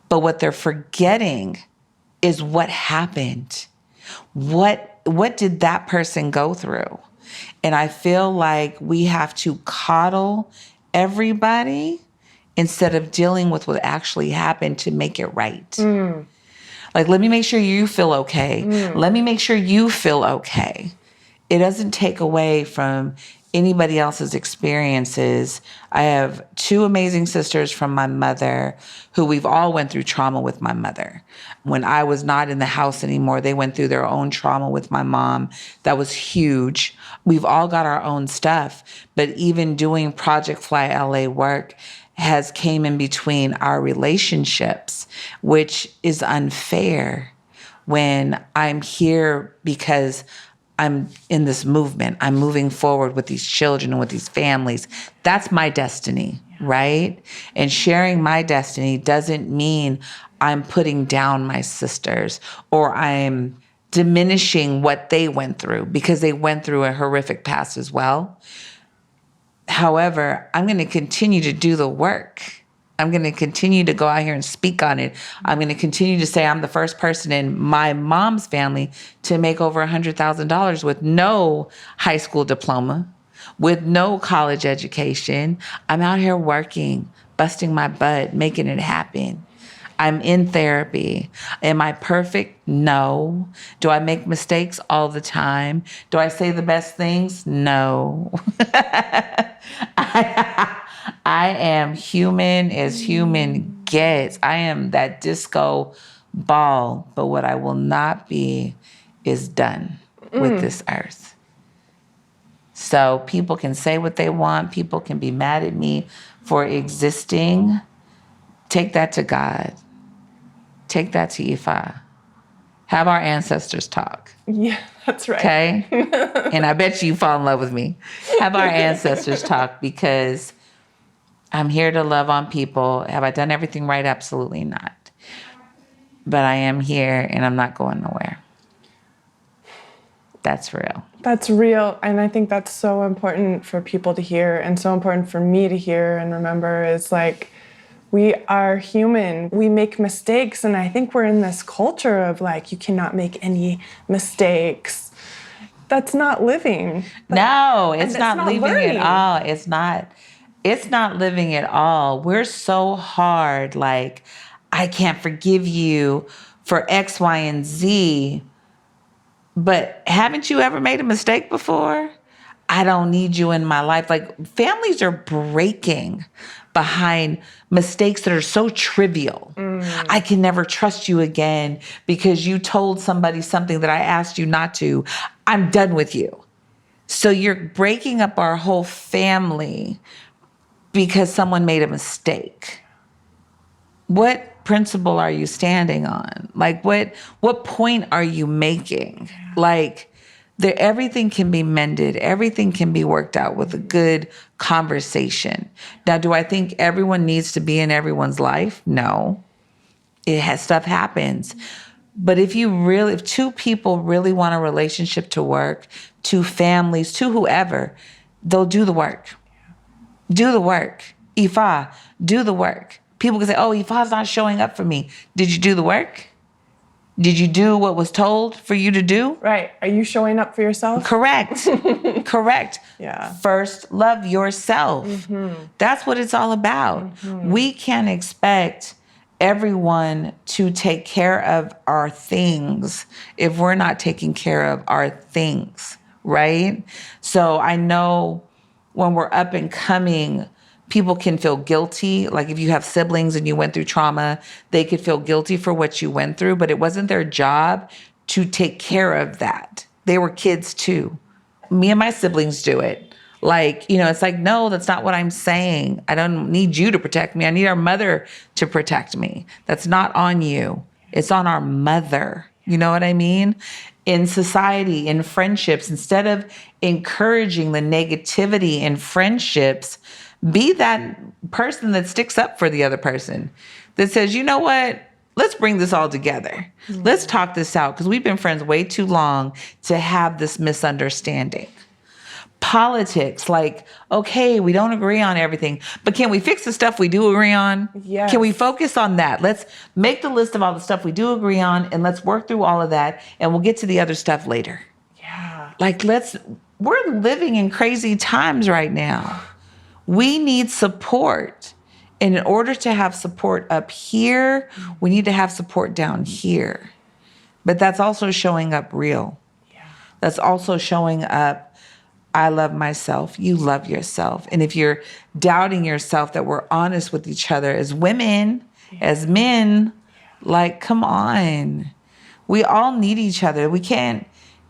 But what they're forgetting is what happened. What did that person go through? And I feel like we have to coddle everybody instead of dealing with what actually happened to make it right. Like, let me make sure you feel okay. Let me make sure you feel okay. It doesn't take away from anybody else's experiences. I have two amazing sisters from my mother who we've all went through trauma with my mother. When I was not in the house anymore, they went through their own trauma with my mom. That was huge. We've all got our own stuff, but even doing Project Fly LA work has came in between our relationships, which is unfair when I'm here because I'm in this movement. I'm moving forward with these children and with these families. That's my destiny, right? And sharing my destiny doesn't mean I'm putting down my sisters or I'm diminishing what they went through because they went through a horrific past as well. However, I'm going to continue to do the work. I'm going to continue to go out here and speak on it. I'm going to continue to say I'm the first person in my mom's family to make over $100,000 with no high school diploma, with no college education. I'm out here working, busting my butt, making it happen. I'm in therapy. Am I perfect? No. Do I make mistakes all the time? Do I say the best things? No. I am human as human gets. I am that disco ball, but what I will not be is done with this earth. So people can say what they want. People can be mad at me for existing. Take that to God. Take that to Ifa. Have our ancestors talk. Yeah, that's right. Okay? And I bet you fall in love with me. Have our ancestors talk because I'm here to love on people. Have I done everything right? Absolutely not. But I am here and I'm not going nowhere. That's real. That's real. And I think that's so important for people to hear and so important for me to hear and remember is like, we are human. We make mistakes. And I think we're in this culture of like, you cannot make any mistakes. That's not living. No, it's not living learning. at all. It's not living at all. We're so hard. Like, I can't forgive you for X, Y, and Z. But haven't you ever made a mistake before? I don't need you in my life. Like, families are breaking behind mistakes that are so trivial. I can never trust you again because you told somebody something that I asked you not to. I'm done with you. So you're breaking up our whole family because someone made a mistake. What principle are you standing on? Like, what point are you making? Like, everything can be mended. Everything can be worked out with a good conversation. Now, do I think everyone needs to be in everyone's life? No. Stuff happens. But if two people really want a relationship to work, two families, to whoever, they'll do the work. Do the work. Ifa, do the work. People can say, oh, Ifa's not showing up for me. Did you do the work? Did you do what was told for you to do? Right. Are you showing up for yourself? Correct. Correct. Yeah. First, love yourself. That's what it's all about. We can't expect everyone to take care of our things if we're not taking care of our things, right? So I know when we're up and coming, people can feel guilty. Like if you have siblings and you went through trauma, they could feel guilty for what you went through, but it wasn't their job to take care of that. They were kids too. Me and my siblings do it. Like, it's like, no, that's not what I'm saying. I don't need you to protect me. I need our mother to protect me. That's not on you. It's on our mother. You know what I mean? In society, in friendships, instead of encouraging the negativity in friendships, be that person that sticks up for the other person, that says, you know what? Let's bring this all together. Let's talk this out because we've been friends way too long to have this misunderstanding. Politics, like, okay, we don't agree on everything, but can we fix the stuff we do agree on? Yes. Can we focus on that? Let's make the list of all the stuff we do agree on and let's work through all of that and we'll get to the other stuff later. Yeah. Like, we're living in crazy times right now. We need support. And in order to have support up here, we need to have support down here. But that's also showing up real. Yeah. That's also showing up, I love myself, you love yourself. And if you're doubting yourself, that we're honest with each other as women, as men, like, come on. We all need each other. We can't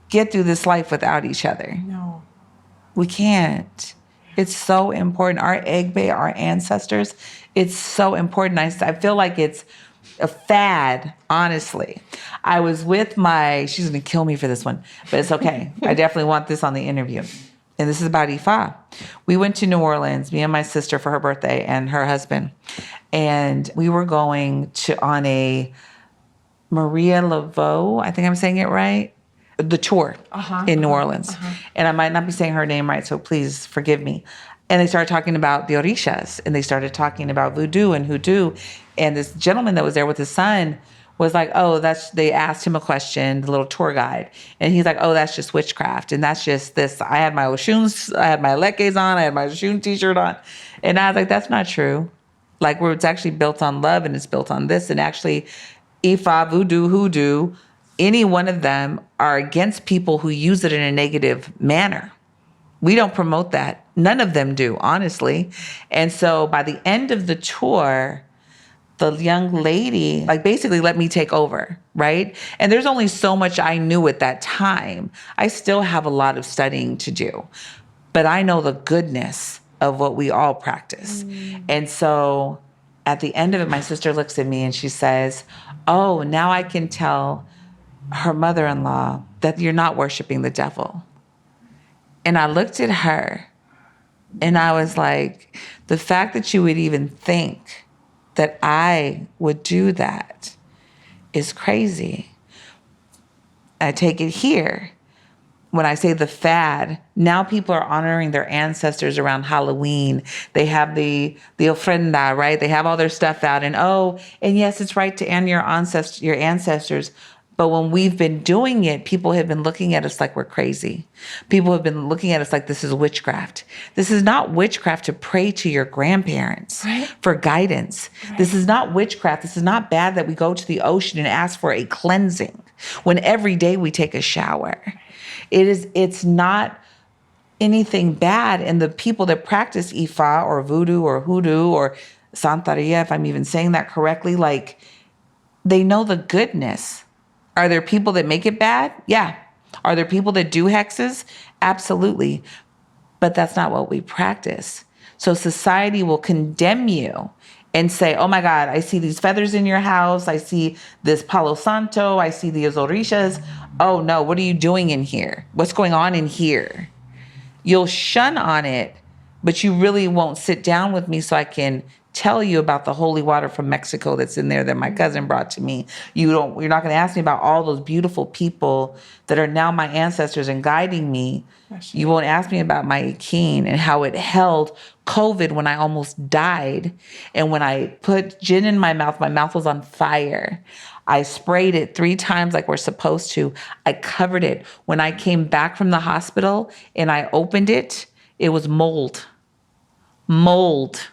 get through this life without each other. No. We can't. It's so important. Our egg bay, our ancestors, it's so important. I feel like it's a fad, honestly. I was with she's going to kill me for this one, but it's okay. I definitely want this on the interview. And this is about Ifa. We went to New Orleans, me and my sister, for her birthday and her husband. And we were going on a Maria Laveau, I think I'm saying it right, the tour in New Orleans. And I might not be saying her name right, so please forgive me. And they started talking about the Orishas, and they started talking about voodoo and hoodoo. And this gentleman that was there with his son was like, they asked him a question, the little tour guide. And he's like, oh, that's just witchcraft. And that's just this. I had my Oshuns, I had my lekes on, I had my Oshun t-shirt on. And I was like, that's not true. Like, where it's actually built on love and it's built on this. And actually, Ifa, voodoo, hoodoo, any one of them are against people who use it in a negative manner. We don't promote that. None of them do, honestly. And so by the end of the tour, the young lady, basically let me take over, right? And there's only so much I knew at that time. I still have a lot of studying to do, but I know the goodness of what we all practice. And so at the end of it, my sister looks at me and she says, oh, now I can tell her mother-in-law that you're not worshiping the devil. And I looked at her and I was like, the fact that you would even think that I would do that is crazy. I take it here. When I say the fad, now people are honoring their ancestors around Halloween. They have the ofrenda, right? They have all their stuff out, and yes, it's right to honor your ancestors. But when we've been doing it, people have been looking at us like we're crazy. People have been looking at us like this is witchcraft. This is not witchcraft to pray to your grandparents for guidance. Right. This is not witchcraft. This is not bad that we go to the ocean and ask for a cleansing when every day we take a shower. It's not anything bad. And the people that practice Ifa or voodoo or hoodoo or Santeria, if I'm even saying that correctly, they know the goodness. Are there people that make it bad? Yeah. Are there people that do hexes? Absolutely. But that's not what we practice. So society will condemn you and say, oh my God, I see these feathers in your house. I see this Palo Santo. I see the Orishas. Oh no, what are you doing in here? What's going on in here? You'll shun on it, but you really won't sit down with me so I can tell you about the holy water from Mexico that's in there that my cousin brought to me. You're not going to ask me about all those beautiful people that are now my ancestors and guiding me. You won't ask me about my Ikeen and how it held COVID when I almost died. And when I put gin in my mouth was on fire. I sprayed it 3 times like we're supposed to. I covered it. When I came back from the hospital and I opened it, it was mold. Mold.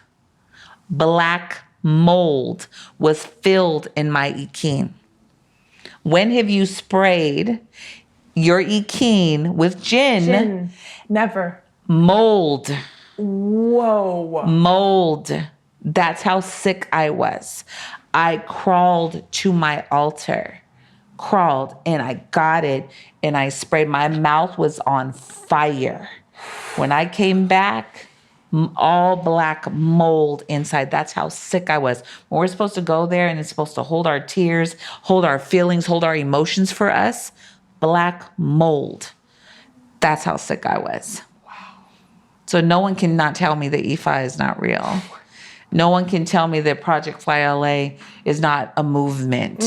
Black mold was filled in my Ikeen. When have you sprayed your Ikeen with gin? Never. Mold. Whoa. Mold. That's how sick I was. I crawled to my altar. And I got it and I sprayed. My mouth was on fire. When I came back, all black mold inside. That's how sick I was. When we're supposed to go there and it's supposed to hold our tears, hold our feelings, hold our emotions for us, black mold. That's how sick I was. Wow. So no one can not tell me that Ifa is not real. No one can tell me that Project Fly LA is not a movement.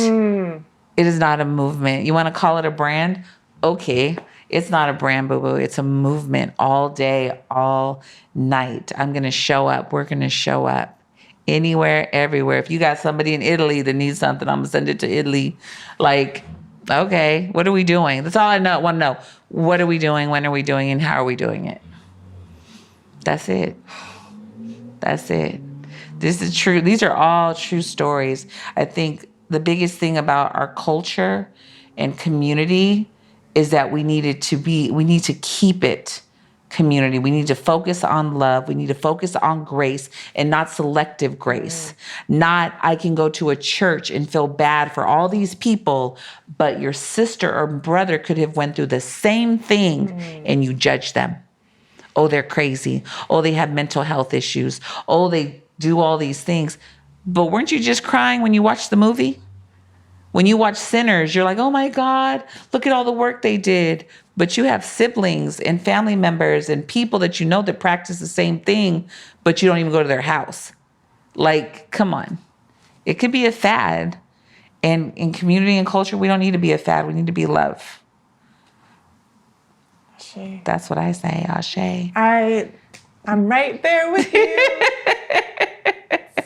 It is not a movement. You want to call it a brand? Okay. It's not a brand, boo-boo. It's a movement all day, all night. I'm going to show up. We're going to show up anywhere, everywhere. If you got somebody in Italy that needs something, I'm going to send it to Italy. Okay, what are we doing? That's all I want to know. What are we doing? When are we doing? And how are we doing it? That's it. That's it. This is true. These are all true stories. I think the biggest thing about our culture and community is that we need to keep it community. We need to focus on love. We need to focus on grace and not selective grace. Not, I can go to a church and feel bad for all these people, but your sister or brother could have went through the same thing and you judge them. Oh, they're crazy. Oh, they have mental health issues. Oh, they do all these things. But weren't you just crying when you watched the movie? When you watch Sinners, you're like, oh my God, look at all the work they did. But you have siblings and family members and people that you know that practice the same thing, but you don't even go to their house. Like, come on. It could be a fad. And in community and culture, we don't need to be a fad. We need to be love. Ashe. That's what I say, Ashe. I'm right there with you.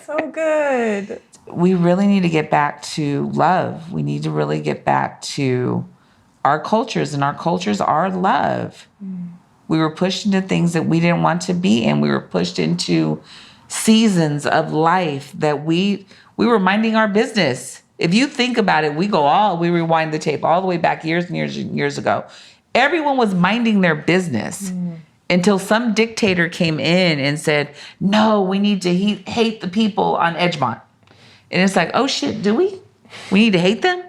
So good. We really need to get back to love. We need to really get back to our cultures, and our cultures are love. We were pushed into things that we didn't want to be in. We were pushed into seasons of life that we were minding our business. If you think about it, we rewind the tape all the way back years and years and years ago. Everyone was minding their business until some dictator came in and said, no, we need to hate the people on Edgemont. And it's like, oh shit, do we? We need to hate them?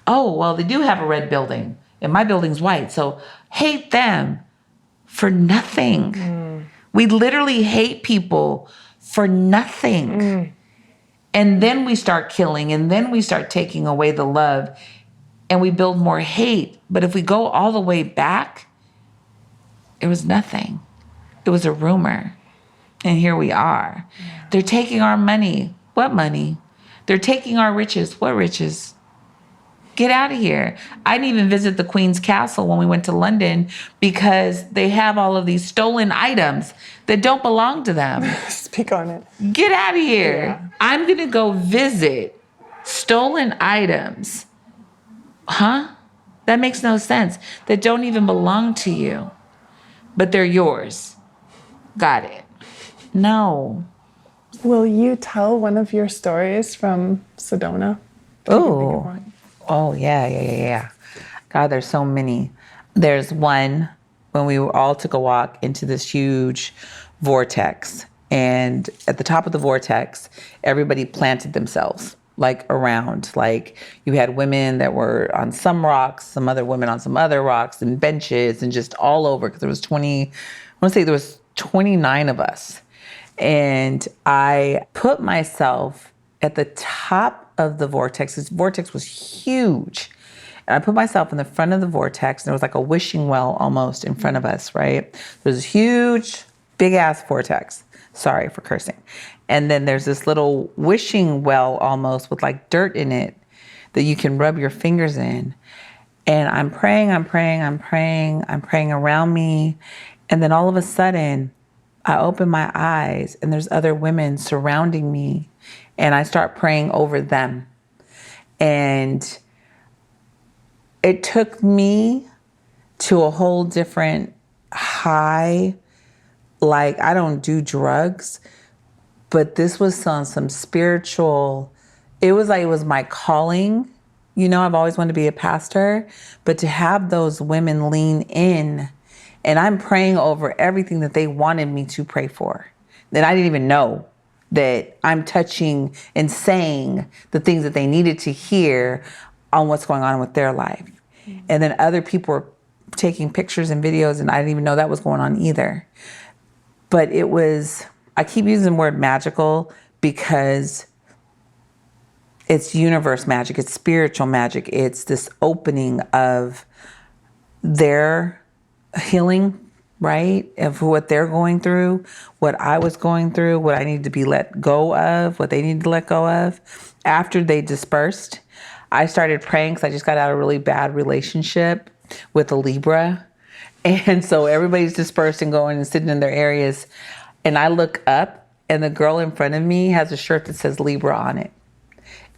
Oh, well, they do have a red building and my building's white. So hate them for nothing. We literally hate people for nothing. And then we start killing, and then we start taking away the love, and we build more hate. But if we go all the way back, it was nothing. It was a rumor. And here we are. They're taking our money. What money? They're taking our riches. What riches? Get out of here. I didn't even visit the Queen's Castle when we went to London because they have all of these stolen items that don't belong to them. Speak on it. Get out of here. Yeah. I'm going to go visit stolen items. Huh? That makes no sense. That don't even belong to you, but they're yours. Got it. No. Will you tell one of your stories from Sedona? Oh, yeah. God, there's so many. There's one when we all took a walk into this huge vortex. And at the top of the vortex, everybody planted themselves, like around. Like you had women that were on some rocks, some other women on some other rocks and benches and just all over. Because there was 29 of us. And I put myself at the top of the vortex. This vortex was huge. And I put myself in the front of the vortex. And there was like a wishing well almost in front of us, right? There's this huge, big ass vortex. Sorry for cursing. And then there's this little wishing well almost with like dirt in it that you can rub your fingers in. And I'm praying around me. And then all of a sudden, I open my eyes and there's other women surrounding me and I start praying over them. And it took me to a whole different high. Like, I don't do drugs, but this was on some spiritual, it was like it was my calling. You know, I've always wanted to be a pastor, but to have those women lean in. And I'm praying over everything that they wanted me to pray for. That I didn't even know that I'm touching and saying the things that they needed to hear on what's going on with their life. And then other people were taking pictures and videos and I didn't even know that was going on either. But it was, I keep using the word magical because it's universe magic, it's spiritual magic. It's this opening of their healing, right? Of what they're going through, what I was going through, what I needed to be let go of, what they needed to let go of. After they dispersed, I started praying because I just got out of a really bad relationship with a Libra. And so everybody's dispersed and going and sitting in their areas. And I look up and the girl in front of me has a shirt that says Libra on it.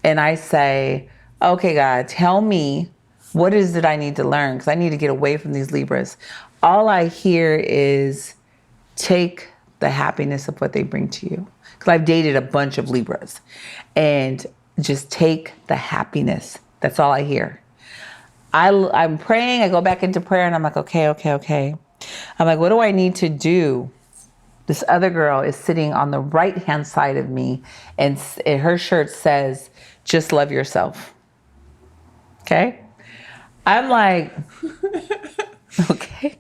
And I say, okay, God, tell me what is it I need to learn? Because I need to get away from these Libras. All I hear is take the happiness of what they bring to you. Because I've dated a bunch of Libras. And just take the happiness. That's all I hear. I'm praying. I go back into prayer and I'm like, okay. I'm like, what do I need to do? This other girl is sitting on the right-hand side of me, and her shirt says, just love yourself. Okay? I'm like, okay,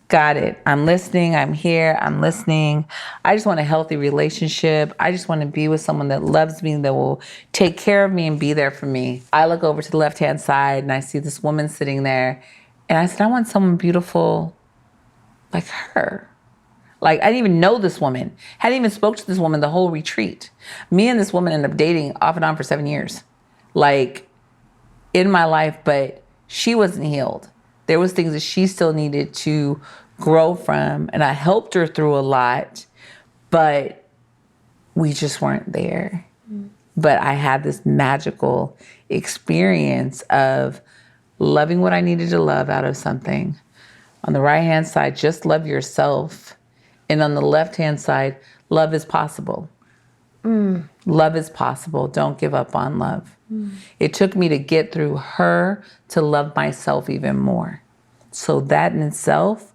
got it. I'm listening. I'm here. I'm listening. I just want a healthy relationship. I just want to be with someone that loves me, that will take care of me and be there for me. I look over to the left-hand side and I see this woman sitting there, and I said, I want someone beautiful like her. Like, I didn't even know this woman. Hadn't even spoke to this woman the whole retreat. Me and this woman ended up dating off and on for 7 years. Like, in my life, but she wasn't healed. There was things that she still needed to grow from, and I helped her through a lot, but we just weren't there. But I had this magical experience of loving what I needed to love out of something. On the right-hand side, just love yourself. And on the left-hand side, love is possible. Love is possible. Don't give up on love. It took me to get through her to love myself even more. So that in itself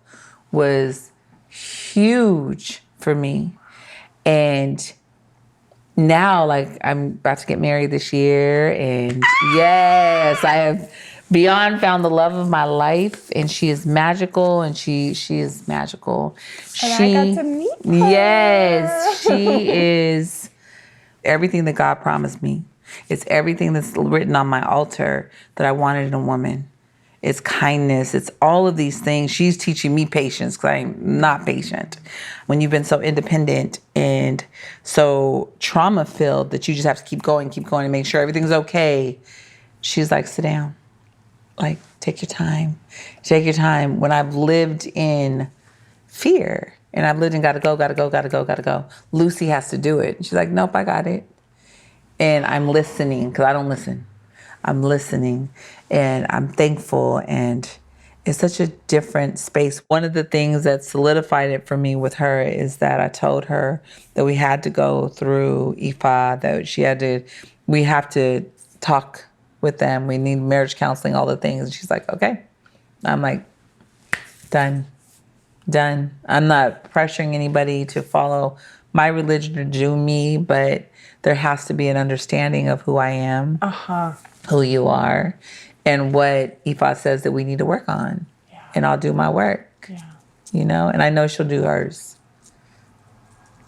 was huge for me. And now, like, I'm about to get married this year, and yes, I have beyond found the love of my life, and she is magical, and she is magical. And I got to meet her. Yes, she is everything that God promised me. It's everything that's written on my altar that I wanted in a woman. It's kindness. It's all of these things. She's teaching me patience because I'm not patient. When you've been so independent and so trauma-filled that you just have to keep going and make sure everything's okay, she's like, sit down. Like, take your time. Take your time. When I've lived in fear and I've lived in gotta go, Lucy has to do it. She's like, nope, I got it. And I'm listening because I don't listen. I'm listening and I'm thankful, and it's such a different space. One of the things that solidified it for me with her is that I told her that we had to go through IFA, that we have to talk with them. We need marriage counseling, all the things. And she's like, okay. I'm like, done. I'm not pressuring anybody to follow my religion or do me, but there has to be an understanding of who I am, who you are, and what Ifa says that we need to work on. Yeah. And I'll do my work, and I know she'll do hers.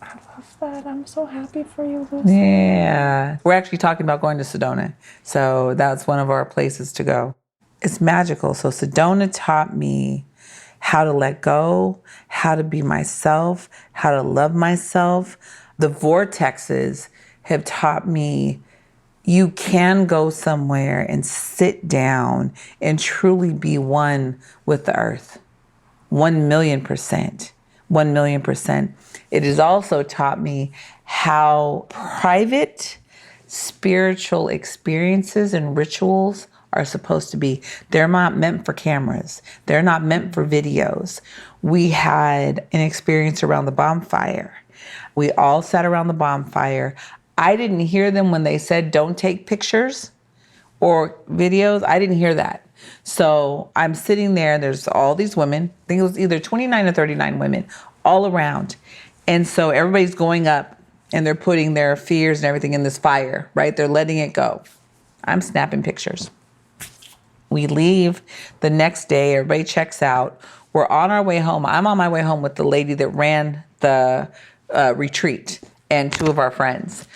I love that. I'm so happy for you, Lucy. Yeah. We're actually talking about going to Sedona. So that's one of our places to go. It's magical. So Sedona taught me how to let go, how to be myself, how to love myself. The vortexes have taught me you can go somewhere and sit down and truly be one with the earth. 1,000,000%. 1,000,000%. It has also taught me how private spiritual experiences and rituals are supposed to be. They're not meant for cameras. They're not meant for videos. We had an experience around the bonfire. We all sat around the bonfire. I didn't hear them when they said, don't take pictures or videos. I didn't hear that. So I'm sitting there, there's all these women. I think it was either 29 or 39 women all around. And so everybody's going up and they're putting their fears and everything in this fire, right? They're letting it go. I'm snapping pictures. We leave the next day, everybody checks out. We're on our way home. I'm on my way home with the lady that ran the retreat and two of our friends.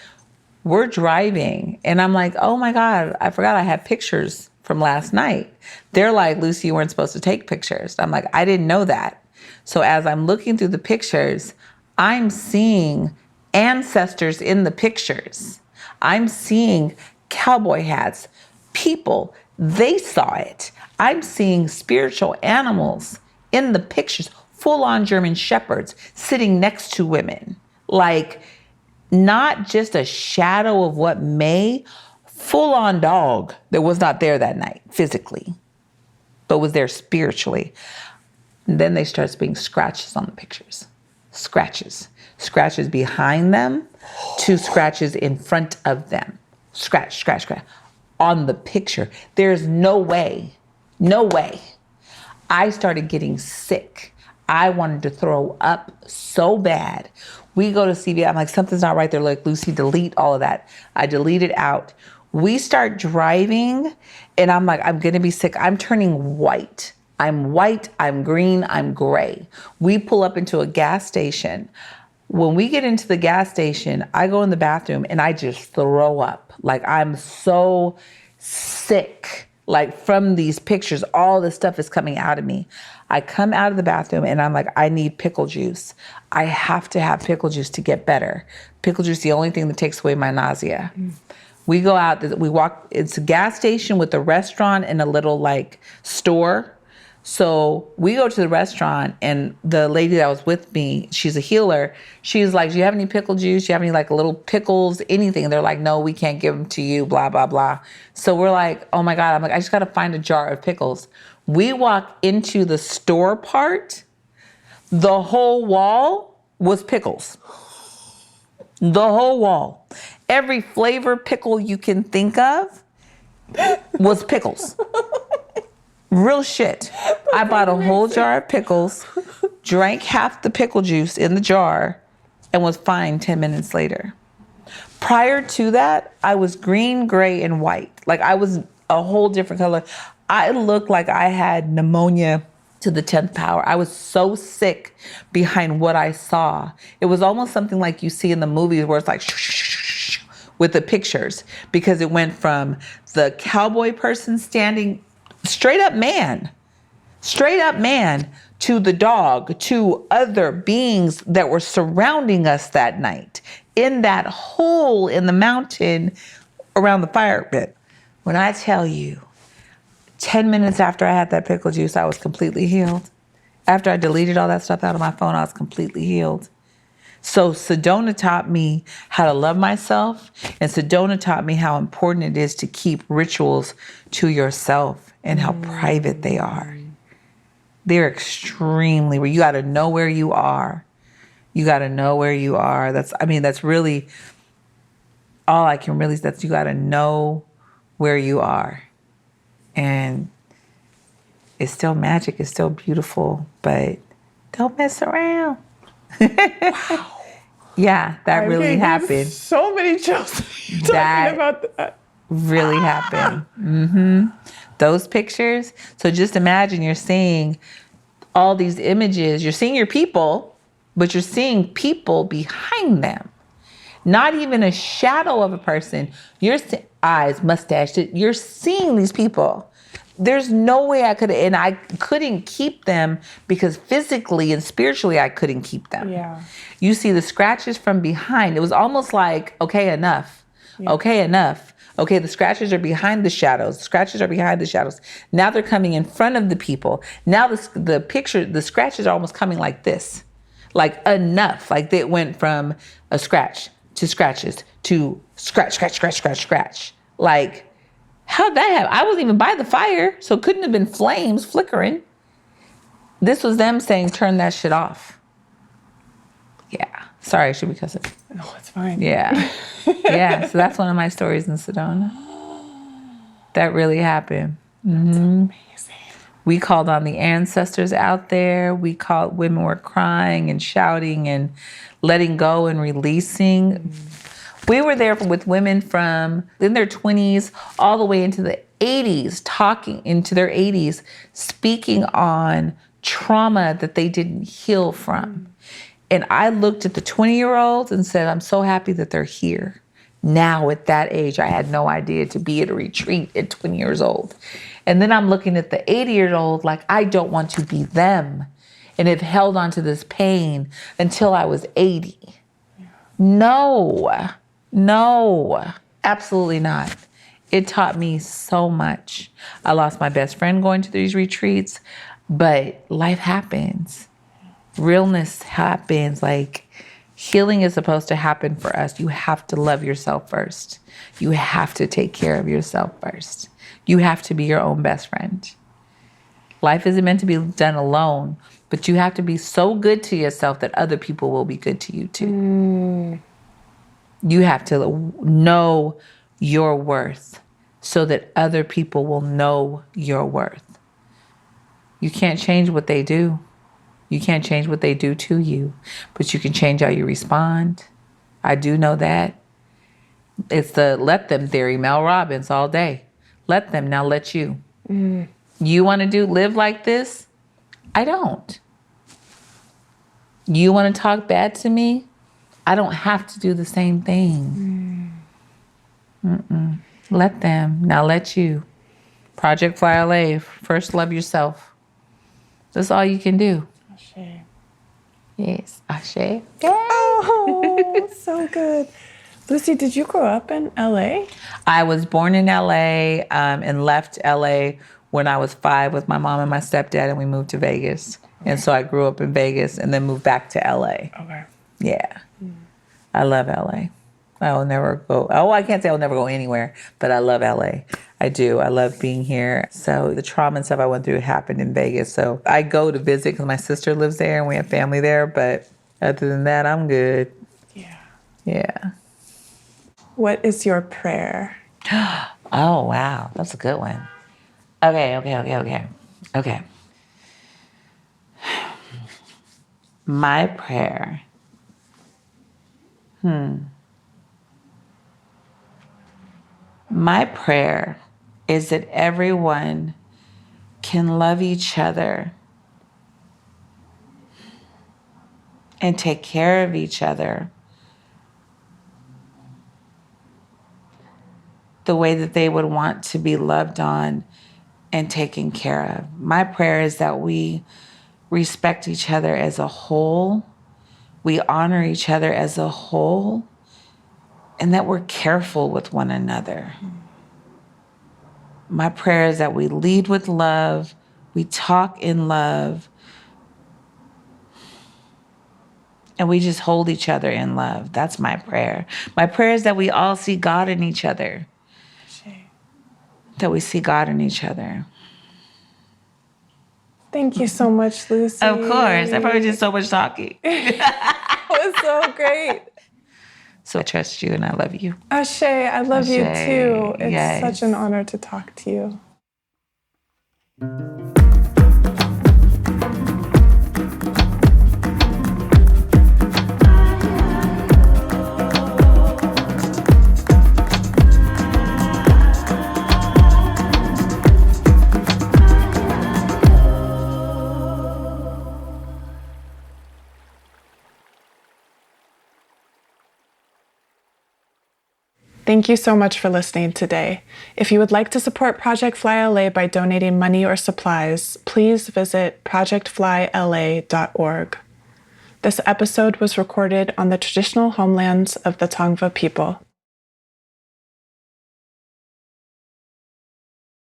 We're driving and I'm like, oh my God, I forgot I had pictures from last night. They're like, Lucy, you weren't supposed to take pictures. I'm like, I didn't know that. So as I'm looking through the pictures, I'm seeing ancestors in the pictures. I'm seeing cowboy hats, people, they saw it. I'm seeing spiritual animals in the pictures, full-on German shepherds sitting next to women. Like, not just a shadow of what may, full-on dog that was not there that night physically, but was there spiritually. And then they start being scratches on the pictures. scratches. Scratches behind them, 2 scratches in front of them. Scratch, scratch, scratch. On the picture. There's no way. I started getting sick. I wanted to throw up so bad. We go to CVS. I'm like, something's not right. They're like, Lucy, delete all of that. I delete it out. We start driving and I'm like, I'm going to be sick. I'm turning white. I'm white, I'm green, I'm gray. We pull up into a gas station. When we get into the gas station, I go in the bathroom and I just throw up. Like I'm so sick. Like from these pictures, all this stuff is coming out of me. I come out of the bathroom and I'm like, I need pickle juice. I have to have pickle juice to get better. Pickle juice is the only thing that takes away my nausea. We go out, we walk, it's a gas station with a restaurant and a little like store. So we go to the restaurant and the lady that was with me, she's a healer. She's like, do you have any pickle juice? Do you have any like little pickles, anything? They're like, no, we can't give them to you, blah, blah, blah. So we're like, oh my God. I'm like, I just got to find a jar of pickles. We walk into the store part. The whole wall was pickles. The whole wall. Every flavor pickle you can think of was pickles. Real shit. I bought a whole jar of pickles, drank half the pickle juice in the jar, and was fine 10 minutes later. Prior to that, I was green, gray, and white. Like I was a whole different color. I looked like I had pneumonia to the 10th power. I was so sick behind what I saw. It was almost something like you see in the movies where it's like with the pictures, because it went from the cowboy person standing straight up man, to the dog, to other beings that were surrounding us that night in that hole in the mountain around the fire pit. When I tell you, 10 minutes after I had that pickle juice, I was completely healed. After I deleted all that stuff out of my phone, I was completely healed. So Sedona taught me how to love myself, and Sedona taught me how important it is to keep rituals to yourself and how private they are. They're extremely, where you got to know where you are. You got to know where you are. That's really all I can really, that's you got to know where you are. And it's still magic. It's still beautiful, but don't mess around. Wow. Yeah, that really happened. So many chills talking about that. Really happened. Mm-hmm. Those pictures. So just imagine you're seeing all these images. You're seeing your people, but you're seeing people behind them. Not even a shadow of a person. Your eyes, mustache. You're seeing these people. There's no way I could, and I couldn't keep them because physically and spiritually I couldn't keep them. Yeah. You see the scratches from behind. It was almost like, okay, enough. Yeah. Okay, enough. Okay, the scratches are behind the shadows. The scratches are behind the shadows. Now they're coming in front of the people. Now the picture, the scratches are almost coming like this. Like enough. Like they went from a scratch to scratches to scratch, scratch, scratch, scratch, scratch. Like, how'd that happen? I wasn't even by the fire, so it couldn't have been flames flickering. This was them saying, turn that shit off. Yeah. Sorry, I should be cussing. No, it's fine. Yeah. Yeah, so that's one of my stories in Sedona. That really happened. That's amazing. We called on the ancestors out there. Women were crying and shouting and letting go and releasing. We were there with women from in their 20s all the way into the 80s, talking into their 80s, speaking on trauma that they didn't heal from. And I looked at the 20-year-olds and said, I'm so happy that they're here. Now at that age, I had no idea to be at a retreat at 20 years old. And then I'm looking at the 80-year-old like, I don't want to be them, and have held on to this pain until I was 80. No, absolutely not. It taught me so much. I lost my best friend going to these retreats, but life happens. Realness happens. Like, healing is supposed to happen for us. You have to love yourself first. You have to take care of yourself first. You have to be your own best friend. Life isn't meant to be done alone. But you have to be so good to yourself that other people will be good to you too. You have to know your worth so that other people will know your worth. You can't change what they do. You can't change what they do to you, but you can change how you respond. I do know that. It's the let them theory, Mel Robbins all day. Let them, now let you. You want to live like this? I don't. You want to talk bad to me? I don't have to do the same thing. Let them, now let you. Project Fly LA, first love yourself. That's all you can do. Ashe. Yes, Ashe. Oh, so good. Lucy, did you grow up in LA? I was born in LA and left LA when I was 5 with my mom and my stepdad, and we moved to Vegas. Okay. And so I grew up in Vegas and then moved back to LA. Okay. Yeah. I love LA. I will never go. Oh, I can't say I'll never go anywhere, but I love LA. I do. I love being here. So the trauma and stuff I went through happened in Vegas. So I go to visit because my sister lives there and we have family there. But other than that, I'm good. Yeah. Yeah. What is your prayer? Oh, wow. That's a good one. Okay. My prayer. My prayer is that everyone can love each other and take care of each other the way that they would want to be loved on and taken care of. My prayer is that we respect each other as a whole, we honor each other as a whole, and that we're careful with one another. My prayer is that we lead with love, we talk in love, and we just hold each other in love. That's my prayer. My prayer is that we all see God in each other. That we see God in each other. Thank you so much, Lucy. Of course. I probably did so much talking. That was so great. So I trust you and I love you. Ashe, I love you too. It's yes. such an honor to talk to you. Thank you so much for listening today. If you would like to support Project Fly LA by donating money or supplies, please visit projectflyla.org. This episode was recorded on the traditional homelands of the Tongva people.